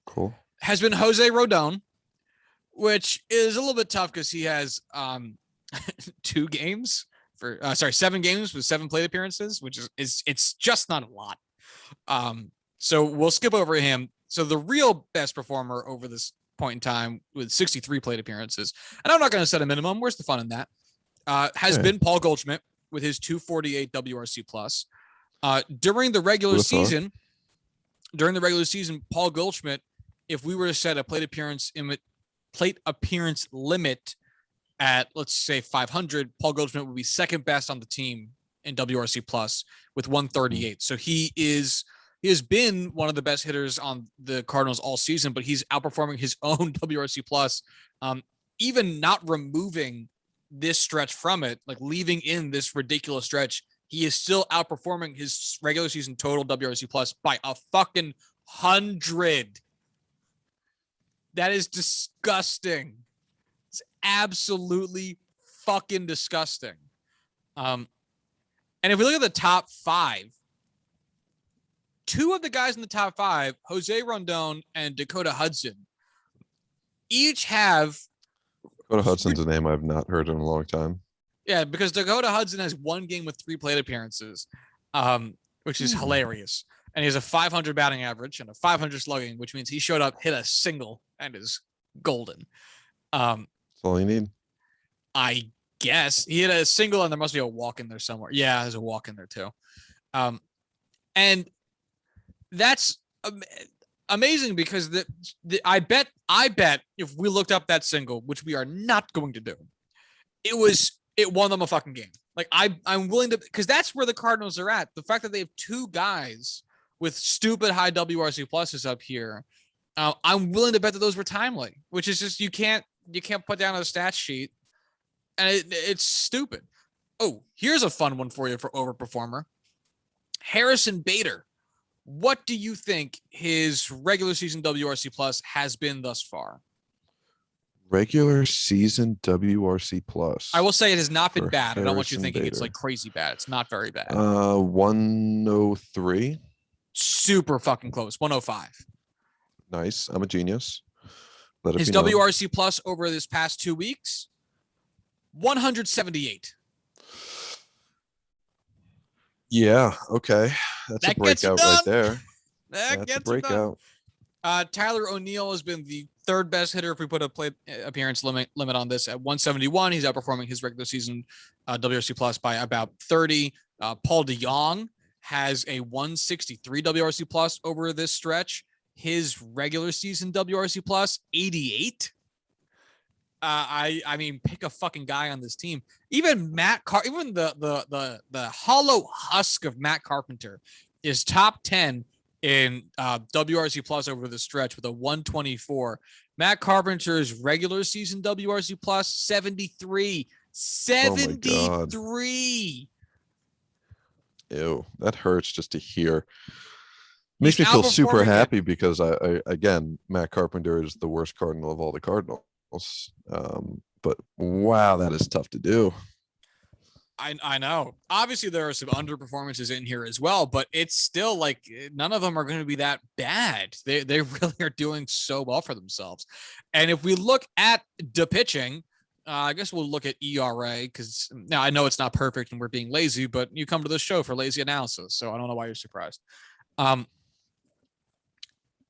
Cool. Has been Jose Rondon, which is a little bit tough because he has 7 games with 7 plate appearances, which is it's just not a lot. So we'll skip over him. So the real best performer over this point in time with 63 plate appearances, and I'm not going to set a minimum. Where's the fun in that? Has been Paul Goldschmidt with his 248 WRC plus. During the regular season, Paul Goldschmidt, if we were to set a plate appearance limit at, let's say, 500, Paul Goldschmidt would be second best on the team in WRC plus with 138. So he has been one of the best hitters on the Cardinals all season, but he's outperforming his own WRC plus, even not removing this stretch from it, like leaving in this ridiculous stretch. He is still outperforming his regular season total WRC plus by a fucking 100. That is disgusting. It's absolutely fucking disgusting. And if we look at the top 5, 2 of the guys in the top 5, Jose Rondon and Dakota Hudson, each have. Dakota Hudson's a name I've not heard in a long time. Yeah, because Dakota Hudson has 1 game with 3 plate appearances, which is hilarious. And he has a 500 batting average and a 500 slugging, which means he showed up, hit a single, and is golden. That's all you need. I guess he hit a single, and there must be a walk in there somewhere. Yeah, there's a walk in there too. And that's amazing because I bet if we looked up that single, which we are not going to do, it won them a fucking game. Like I'm willing to, because that's where the Cardinals are at. The fact that they have 2 guys with stupid high WRC pluses up here, I'm willing to bet that those were timely, which is just you can't put down a stat sheet, and it's stupid. Oh, here's a fun one for you for overperformer. Harrison Bader. What do you think his regular season WRC plus has been thus far? Regular season WRC plus. I will say it has not been bad. I don't want you thinking it's like crazy bad. It's not very bad. 103. Super fucking close. 105. Nice. I'm a genius. His WRC plus over this past 2 weeks, 178. Yeah. Okay. That's a breakout right there. That's a breakout. Tyler O'Neill has been the 3rd best hitter if we put a plate appearance limit on this at 171. He's outperforming his regular season WRC plus by about 30. Paul DeJong has a 163 WRC plus over this stretch. His regular season WRC plus 88. I mean, pick a fucking guy on this team. Even the hollow husk of Matt Carpenter is top 10 in WRC plus over the stretch with a 124. Matt Carpenter's regular season WRC plus 73. 73. Ew, that hurts just to hear. Makes me feel super happy because I again, Matt Carpenter is the worst Cardinal of all the Cardinals. But wow, that is tough to do. I know. Obviously, there are some underperformances in here as well, but it's still like none of them are going to be that bad. They really are doing so well for themselves. And if we look at the pitching, I guess we'll look at ERA because now I know it's not perfect and we're being lazy, but you come to this show for lazy analysis, so I don't know why you're surprised.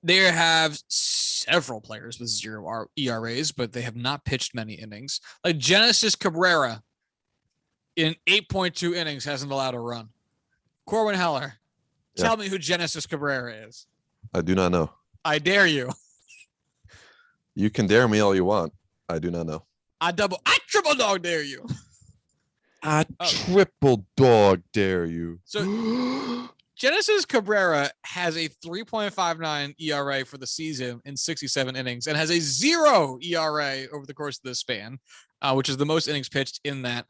They have several players with 0 ERAs, but they have not pitched many innings. Like Genesis Cabrera in 8.2 innings hasn't allowed a run. Corwin Heller, tell me who Genesis Cabrera is. I do not know. I dare you. You can dare me all you want. I do not know. I triple dog dare you. I triple dog dare you. So Genesis Cabrera has a 3.59 ERA for the season in 67 innings and has a 0 ERA over the course of this span, which is the most innings pitched in that.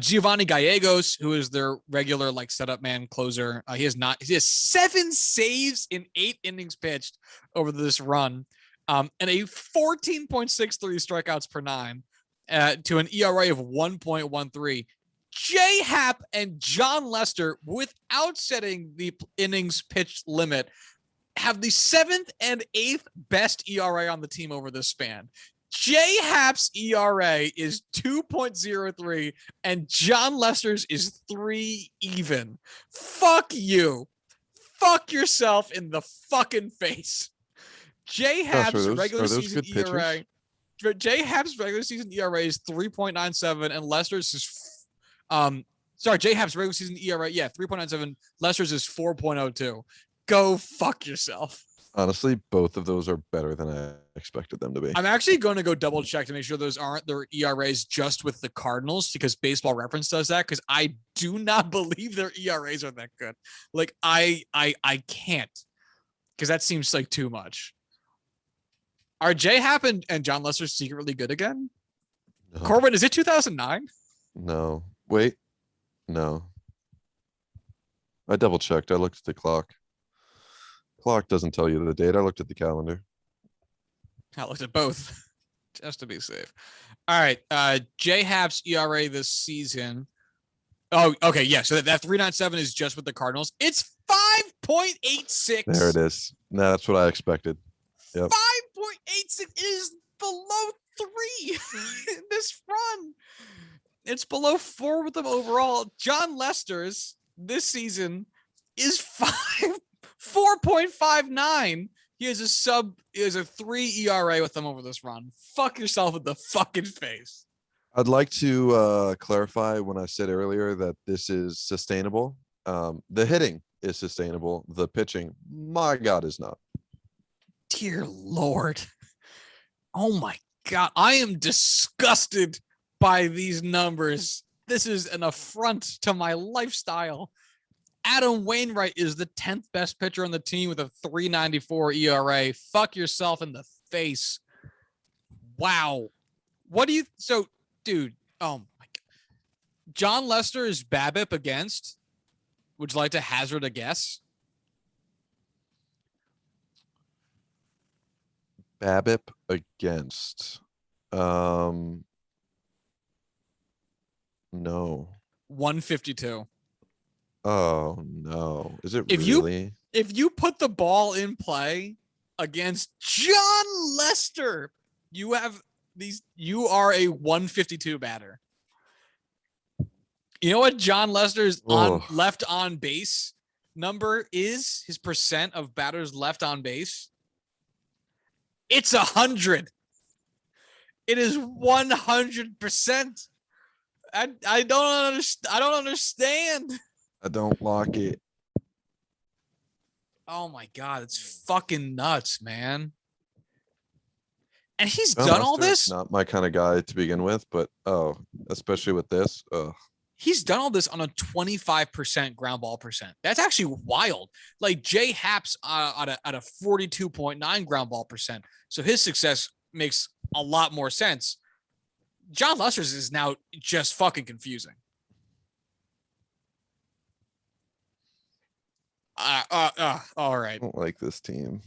Giovanni Gallegos, who is their regular setup man closer, he has 7 saves in 8 innings pitched over this run, and a 14.63 strikeouts per 9 to an ERA of 1.13. J-Hap and John Lester, without setting the innings pitched limit, have the 7th and 8th best ERA on the team over this span. J-Hap's ERA is 2.03 and John Lester's is 3 even. Fuck you. Fuck yourself in the fucking face. J-Hap's regular season ERA. J-Hap's regular season ERA is 3.97 and Lester's is J-Hap's regular season ERA, 3.97. Lester's is 4.02. Go fuck yourself. Honestly, both of those are better than I expected them to be. I'm actually going to go double check to make sure those aren't their ERAs just with the Cardinals because Baseball Reference does that because I do not believe their ERAs are that good. I can't because that seems like too much. Are J-Hap and John Lester secretly good again? No. Corwin, is it 2009? No. Wait. No. I double checked. I looked at the clock. Clock doesn't tell you the date. I looked at the calendar. I looked at both just to be safe. All right. J-Hap's ERA this season. Oh, okay. Yeah. So that 3.97 is just with the Cardinals. It's 5.86. There it is. No, that's what I expected. Yep. 5.86 is below 3 in this run. It's below 4 with them overall. John Lester's this season is 4.59. He has a 3 ERA with them over this run. Fuck yourself in the fucking face. I'd like to clarify when I said earlier that this is sustainable. The hitting is sustainable. The pitching, my God, is not. Dear Lord. Oh my God. I am disgusted by these numbers. This is an affront to my lifestyle. Adam Wainwright is the 10th best pitcher on the team with a 3.94 ERA. Fuck yourself in the face. Wow. Dude, oh my God. John Lester is BABIP against. Would you like to hazard a guess? BABIP against. No. 152. Oh no. Is it really? If you put the ball in play against John Lester, you are a 152 batter. You know what John Lester's left on base number is? His percent of batters left on base? It's 100. It is 100%. I don't understand. I don't like it. Oh my God, it's fucking nuts, man. And he's done all this. Not my kind of guy to begin with, but especially with this. He's done all this on a 25% ground ball percent. That's actually wild. Like J-Hap's at a 42.9 ground ball percent. So his success makes a lot more sense. John Lester's is now just fucking confusing. All right. I don't like this team.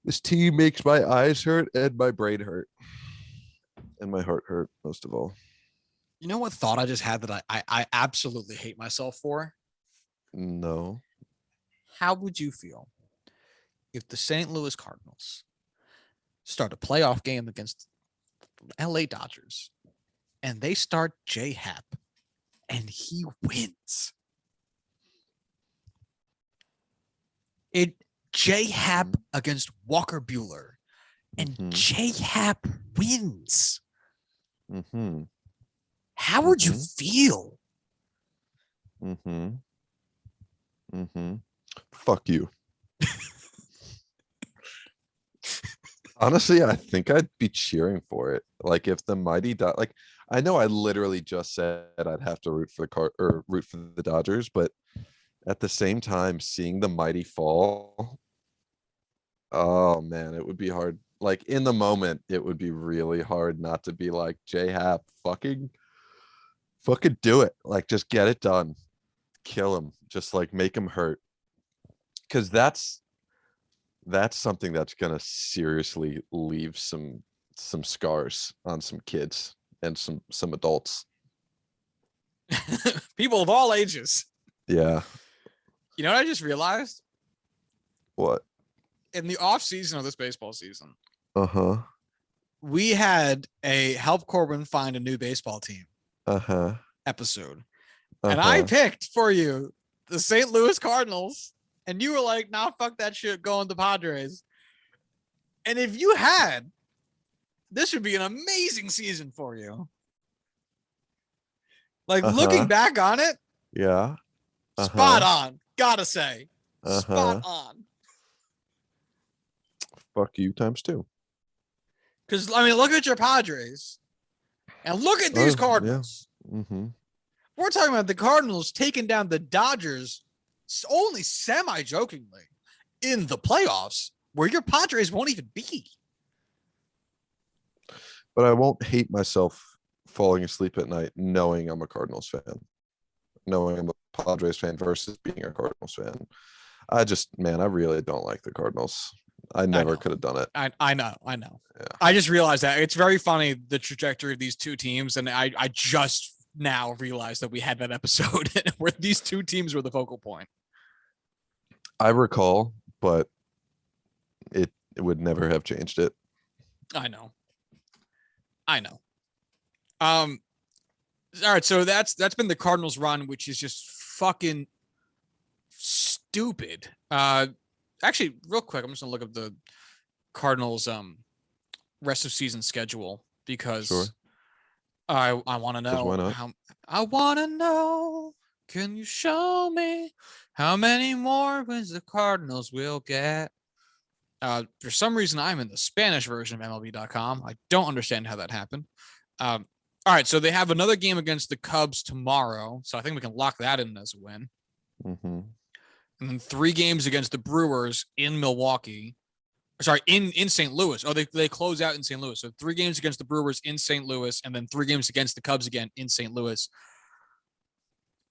This team makes my eyes hurt and my brain hurt. And my heart hurt, most of all. You know what thought I just had that I absolutely hate myself for? No. How would you feel if the St. Louis Cardinals start a playoff game against LA Dodgers, and they start J-Hap, and he wins. J-Hap against Walker Buehler, and J-Hap wins. How would you feel? Fuck you. Honestly, I think I'd be cheering for it. Like if the mighty I know I literally just said I'd have to root for the Dodgers, but at the same time, seeing the mighty fall, oh man, it would be hard. Like in the moment, it would be really hard not to be like, J-Hap, fucking do it. Like just get it done. Kill him. Just like make him hurt. Because that's something that's gonna seriously leave some scars on some kids and some adults. People of all ages. Yeah. You know what I just realized? What? In the off season of this baseball season, we had a help Corwin find a new baseball team episode. And I picked for you the St. Louis Cardinals. And you were like, nah, fuck that shit, going to Padres. And if you had, this would be an amazing season for you. Like looking back on it. Yeah. Spot on. Gotta say. Spot on. Fuck you times 2. Because, I mean, look at your Padres. And look at these Cardinals. Yeah. We're talking about the Cardinals taking down the Dodgers only semi-jokingly in the playoffs, where your Padres won't even be. But I won't hate myself falling asleep at night knowing I'm a Cardinals fan, knowing I'm a Padres fan versus being a Cardinals fan. I really don't like the Cardinals. I never could have done it. I know. Yeah. I just realized that. It's very funny, the trajectory of these two teams, and I just now realized that we had that episode where these two teams were the focal point. I recall, but it would never have changed it. I know. All right, so that's been the Cardinals run, which is just fucking stupid. Actually, real quick, I'm just gonna look up the Cardinals rest of season schedule because I want to know I want to know. Can you show me how many more wins the Cardinals will get? For some reason, I'm in the Spanish version of MLB.com. I don't understand how that happened. All right, so they have another game against the Cubs tomorrow, so I think we can lock that in as a win. And then 3 games against the Brewers in Milwaukee. Sorry, in St. Louis. Oh, they close out in St. Louis. So 3 games against the Brewers in St. Louis, and then 3 games against the Cubs again in St. Louis.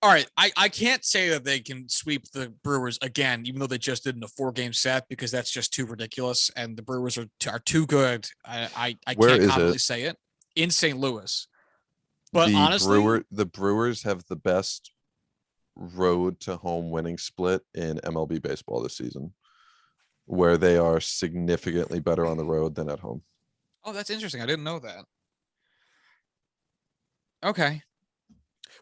All right, I can't say that they can sweep the Brewers again, even though they just did in a 4-game set, because that's just too ridiculous, and the Brewers are too good. I can't confidently say it. In St. Louis. But honestly, the Brewers have the best road to home winning split in MLB baseball this season, where they are significantly better on the road than at home. Oh, that's interesting. I didn't know that. Okay.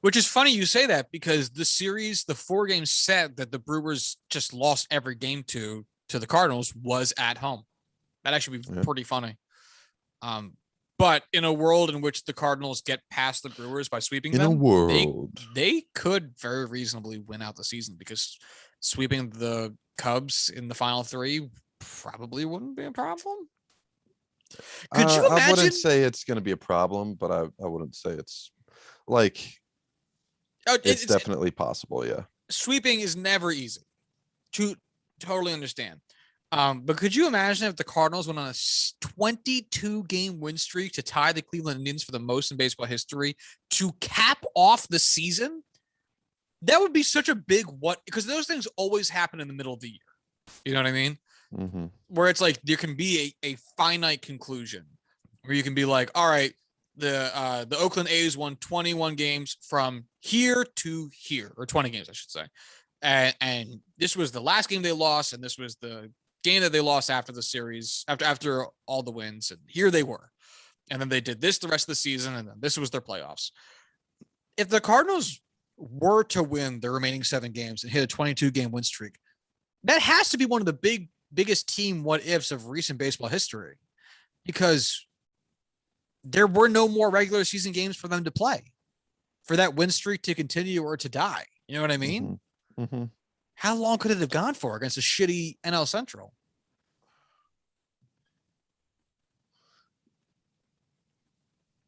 Which is funny you say that, because the series, the 4-game set that the Brewers just lost every game to the Cardinals was at home. That'd actually be pretty funny. But in a world in which the Cardinals get past the Brewers by sweeping them, they could very reasonably win out the season, because sweeping the Cubs in the final 3 probably wouldn't be a problem. Could you imagine? I wouldn't say it's going to be a problem, but I wouldn't say it's like it's definitely possible. Yeah. Sweeping is never easy. To totally understand. But could you imagine if the Cardinals went on a 22-game win streak to tie the Cleveland Indians for the most in baseball history to cap off the season? That would be such a big because those things always happen in the middle of the year. You know what I mean? Mm-hmm. Where it's like there can be a finite conclusion where you can be like, all right, the Oakland A's won 21 games from here to here, or 20 games, I should say. And this was the last game they lost, and this was the game that they lost after the series, after all the wins, and here they were. And then they did this the rest of the season, and then this was their playoffs. If the Cardinals were to win the remaining 7 games and hit a 22-game win streak, that has to be one of the biggest team what ifs of recent baseball history, because there were no more regular season games for them to play for that win streak to continue or to die. You know what I mean? Mm-hmm. How long could it have gone for against a shitty NL Central?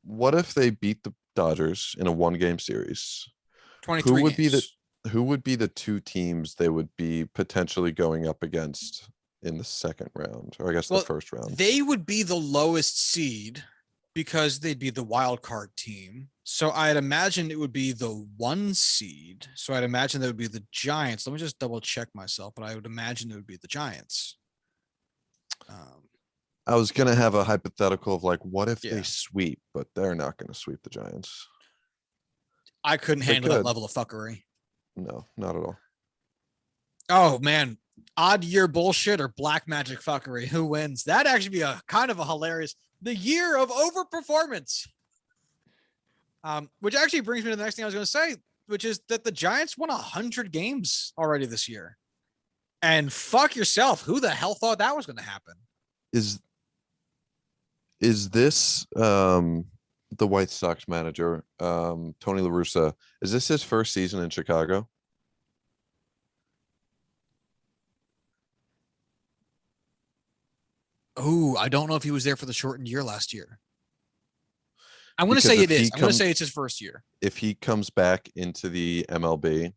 What if they beat the Dodgers in a 1-game series? 23 Who would games. who would be the 2 teams they would be potentially going up against in the second round, or I guess the first round? They would be the lowest seed because they'd be the wild card team. So I'd imagine it would be the 1 seed. So I'd imagine that would be the Giants. Let me just double check myself, but I would imagine it would be the Giants. I was going to have a hypothetical of like, what if they sweep, but they're not going to sweep the Giants. I couldn't handle that level of fuckery. No, not at all. Oh man, odd year bullshit or black magic fuckery. Who wins? That'd actually be a kind of a hilarious, the year of overperformance. Which actually brings me to the next thing I was going to say, which is that the Giants won 100 games already this year. And fuck yourself. Who the hell thought that was going to happen? Is this the White Sox manager, Tony La Russa? Is this his first season in Chicago? Oh, I don't know if he was there for the shortened year last year. I'm going to say it is. I'm going to say it's his first year. If he comes back into the MLB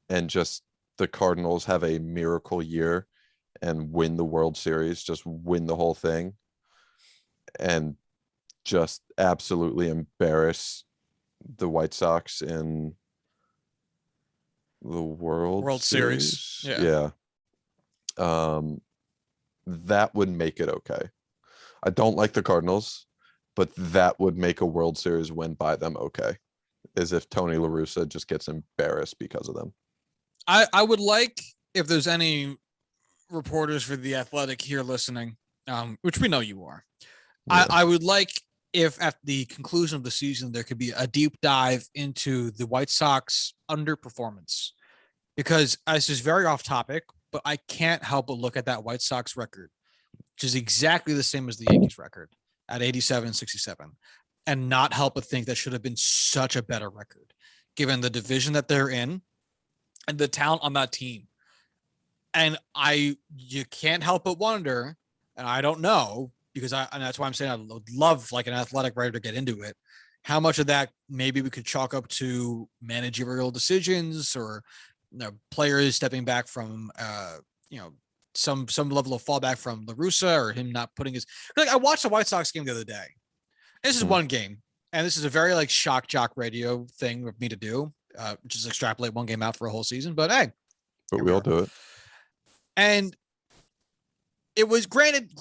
and just the Cardinals have a miracle year and win the World Series, just win the whole thing and just absolutely embarrass the White Sox in the World Series. Yeah. That would make it okay. I don't like the Cardinals, but that would make a World Series win by them okay, as if Tony La Russa just gets embarrassed because of them. I would like, if there's any reporters for The Athletic here listening, which we know you are, yeah. I would like if at the conclusion of the season there could be a deep dive into the White Sox underperformance, because this is very off topic, but I can't help but look at that White Sox record, which is exactly the same as the Yankees record at 87-67, and not help but think that should have been such a better record, given the division that they're in and the talent on that team. And you can't help but wonder, and I don't know, because and that's why I'm saying I would love like an Athletic writer to get into it, how much of that maybe we could chalk up to managerial decisions or players stepping back from some level of fallback from La Russa, or him not putting his, like I watched the White Sox game the other day. This is one game, and this is a very like shock jock radio thing of me to do, which is extrapolate one game out for a whole season. But hey, but we all do it. And it was granted,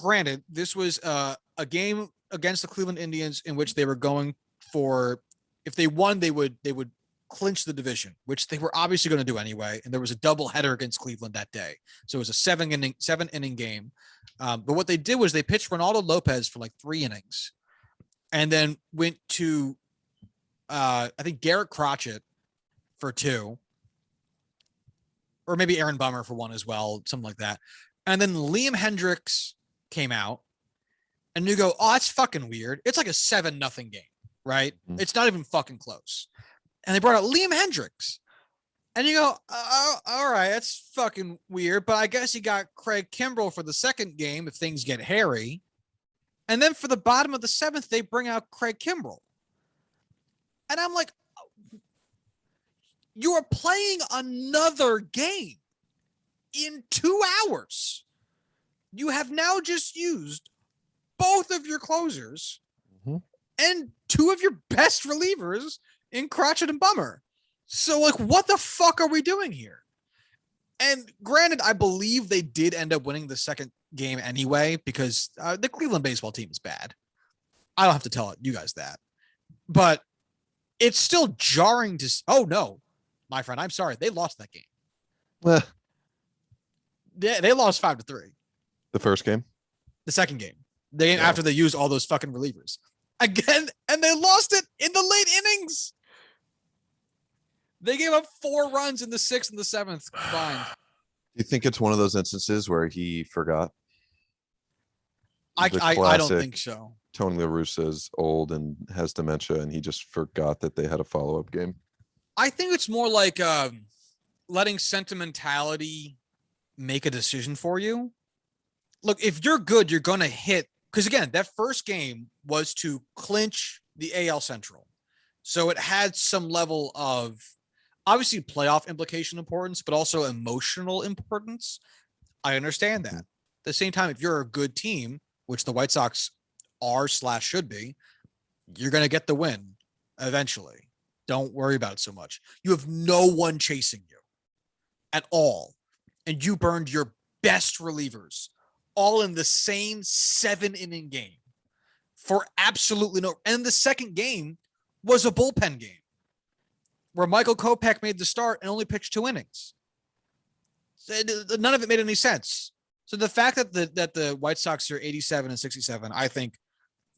this was a game against the Cleveland Indians in which they were going for, if they won, they would clinch the division, which they were obviously going to do anyway. And there was a doubleheader against Cleveland that day. So it was a seven inning game. But what they did was they pitched Ronaldo Lopez for like 3 innings and then went to, I think Garrett Crotchet for 2, or maybe Aaron Bummer for 1 as well, something like that. And then Liam Hendricks came out, and you go, oh, that's fucking weird. It's like a 7-0 game, right? Mm-hmm. It's not even fucking close. And they brought out Liam Hendricks. And you go, all right, that's fucking weird. But I guess you got Craig Kimbrell for the second game if things get hairy. And then for the bottom of the 7th, they bring out Craig Kimbrell. And I'm like, you are playing another game in 2 hours. You have now just used both of your closers and 2 of your best relievers in Crotchet and Bummer. So, like, what the fuck are we doing here? And granted, I believe they did end up winning the second game anyway, because the Cleveland baseball team is bad. I don't have to tell you guys that. But it's still jarring to... Oh, no, my friend, I'm sorry. They lost that game. They lost 5-3. The first game? The second game. After they used all those fucking relievers. again, and they lost it in the late innings. They gave up 4 runs in the 6th and the 7th combined. You think it's one of those instances where he forgot? I don't think so. Tony La Russa is old and has dementia, and he just forgot that they had a follow-up game. I think it's more like letting sentimentality make a decision for you. Look, if you're good, you're going to hit. Because, again, that first game was to clinch the AL Central. So it had some level of, obviously, playoff implication importance, but also emotional importance. I understand that. At the same time, if you're a good team, which the White Sox are/should be, you're going to get the win eventually. Don't worry about it so much. You have no one chasing you at all. And you burned your best relievers all in the same 7-inning game for absolutely no. And the second game was a bullpen game where Michael Kopech made the start and only pitched 2 innings. None of it made any sense. So the fact that the White Sox are 87 and 67, I think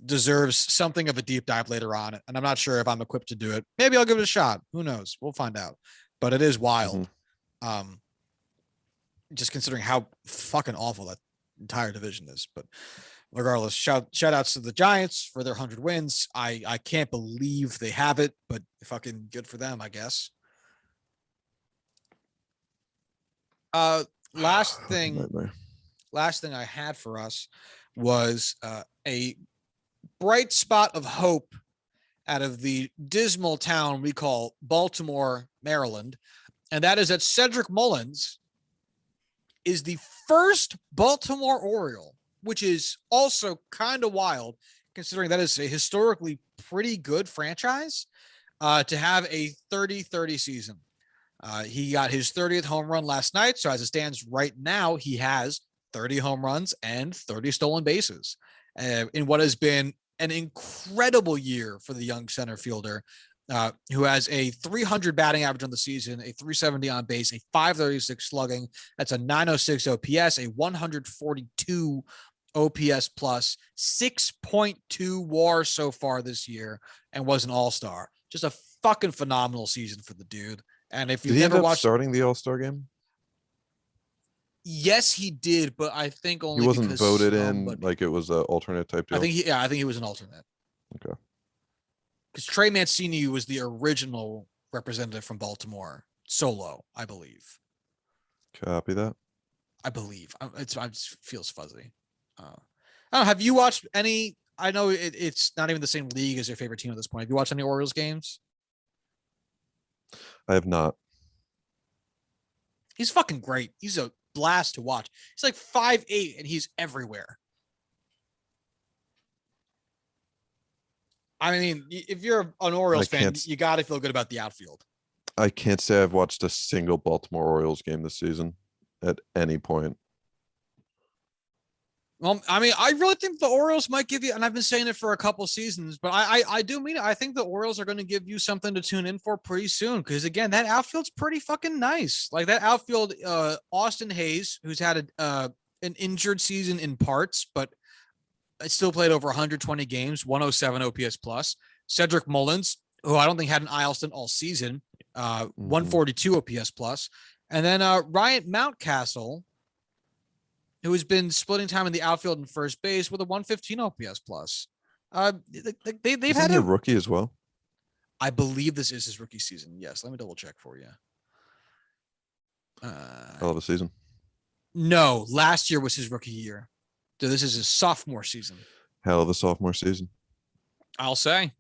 deserves something of a deep dive later on. And I'm not sure if I'm equipped to do it. Maybe I'll give it a shot. Who knows? We'll find out. But it is wild. Just considering how fucking awful that entire division is. But regardless, shout outs to the Giants for their 100 wins. I can't believe they have it, but fucking good for them, I guess. Last thing I had for us was a bright spot of hope out of the dismal town we call Baltimore, Maryland. And that is that Cedric Mullins is the first Baltimore Oriole, which is also kind of wild considering that is a historically pretty good franchise, to have a 30-30 season. He got his 30th home run last night. So as it stands right now, he has 30 home runs and 30 stolen bases in what has been an incredible year for the young center fielder, who has a 300 batting average on the season, a 370 on base, a 536 slugging. That's a 906 OPS, a 142 OPS plus, 6.2 WAR so far this year, and was an all-star. Just a fucking phenomenal season for the dude. And if you've never watched starting the All-Star game, yes, he did, but I think only he wasn't voted in. Like it was an alternate type deal. I think he was an alternate. Okay. Because Trey Mancini was the original representative from Baltimore, solo, I believe. Copy that. I believe it just feels fuzzy. I don't know. Have you watched any? I know it's not even the same league as your favorite team at this point. Have you watched any Orioles games? I have not. He's fucking great. He's a blast to watch. He's like 5'8" and he's everywhere. I mean, if you're an Orioles fan, you got to feel good about the outfield. I can't say I've watched a single Baltimore Orioles game this season at any point. Well, I mean, I really think the Orioles might give you, and I've been saying it for a couple seasons, but I do mean it. I think the Orioles are going to give you something to tune in for pretty soon. Because again, that outfield's pretty fucking nice. Like that outfield, Austin Hayes, who's had an injured season in parts, but still played over 120 games, 107 OPS plus. Cedric Mullins, who I don't think had an IL stint all season, 142 OPS plus. And then Ryan Mountcastle, who has been splitting time in the outfield and first base with a 115 OPS plus. They've had a rookie as well. I believe this is his rookie season. Yes. Let me double check for you. Hell of a season. No, last year was his rookie year. So this is his sophomore season. Hell of a sophomore season. I'll say.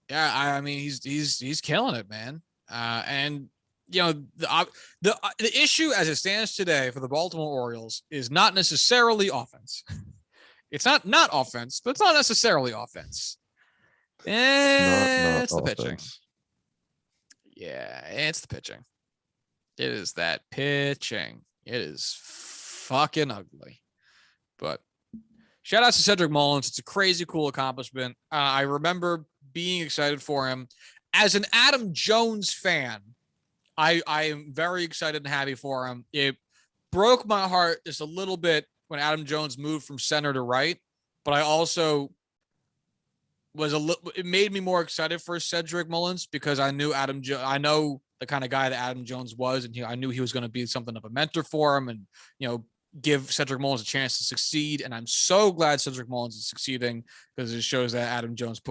Yeah, I mean he's killing it, man. And you know, the issue as it stands today for the Baltimore Orioles is not necessarily offense. It's not offense, but it's not necessarily offense. It's the pitching. Yeah, it's the pitching. It is that pitching. It is fucking ugly. But shout out to Cedric Mullins. It's a crazy cool accomplishment. I remember being excited for him. As an Adam Jones fan, I am very excited and happy for him. It broke my heart just a little bit when Adam Jones moved from center to right, but I also it made me more excited for Cedric Mullins because I knew I know the kind of guy that Adam Jones was, and I knew he was going to be something of a mentor for him, and give Cedric Mullins a chance to succeed. And I'm so glad Cedric Mullins is succeeding because it shows that Adam Jones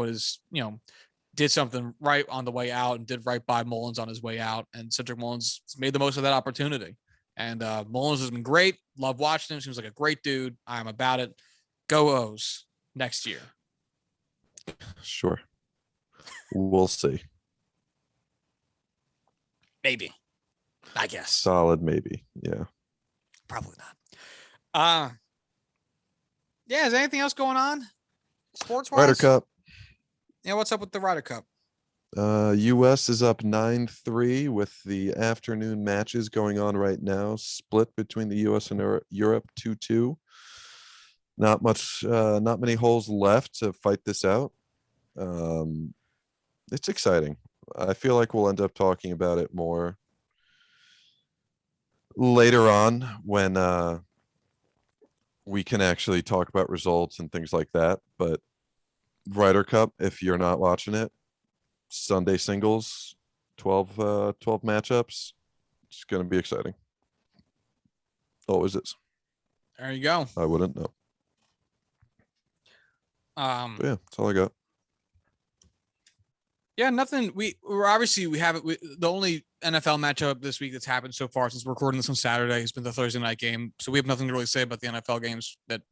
did something right on the way out and did right by Mullins on his way out, and Cedric Mullins made the most of that opportunity. And Mullins has been great. Love watching him. Seems like a great dude. I'm about it. Go O's next year. Sure. We'll see. Maybe. I guess. Solid maybe. Yeah. Probably not. Yeah, is there anything else going on? Sports-wise? Ryder Cup. Yeah, what's up with the Ryder Cup? US is up 9-3 with the afternoon matches going on right now, split between the US and Europe 2-2. Not many holes left to fight this out. It's exciting. I feel like we'll end up talking about it more later on when we can actually talk about results and things like that. But Ryder Cup, if you're not watching it, Sunday singles, 12 matchups. It's going to be exciting. Always is. There you go. I wouldn't know. But yeah, that's all I got. Yeah, nothing. We have it. The only NFL matchup this week that's happened so far since we're recording this on Saturday has been the Thursday night game. So we have nothing to really say about the NFL games that,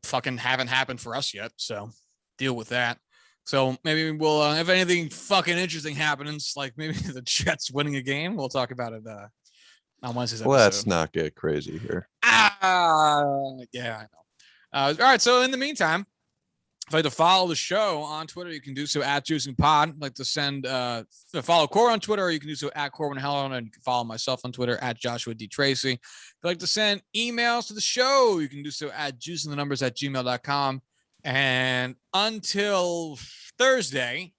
fucking haven't happened for us yet. So deal with that. So maybe we'll, if anything fucking interesting happens, like maybe the Jets winning a game, we'll talk about it on Wednesday's episode. Let's not get crazy here. Yeah, I know. All right. So in the meantime, if you'd like to follow the show on Twitter, you can do so at Juicing Pod. I'd like to follow Corwin on Twitter, or you can do so at Corwin Hellon, and you can follow myself on Twitter at Joshua D. Tracy. If you'd like to send emails to the show, you can do so at juicingthenumbers@gmail.com. And until Thursday,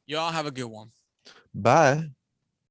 y'all have a good one. Bye.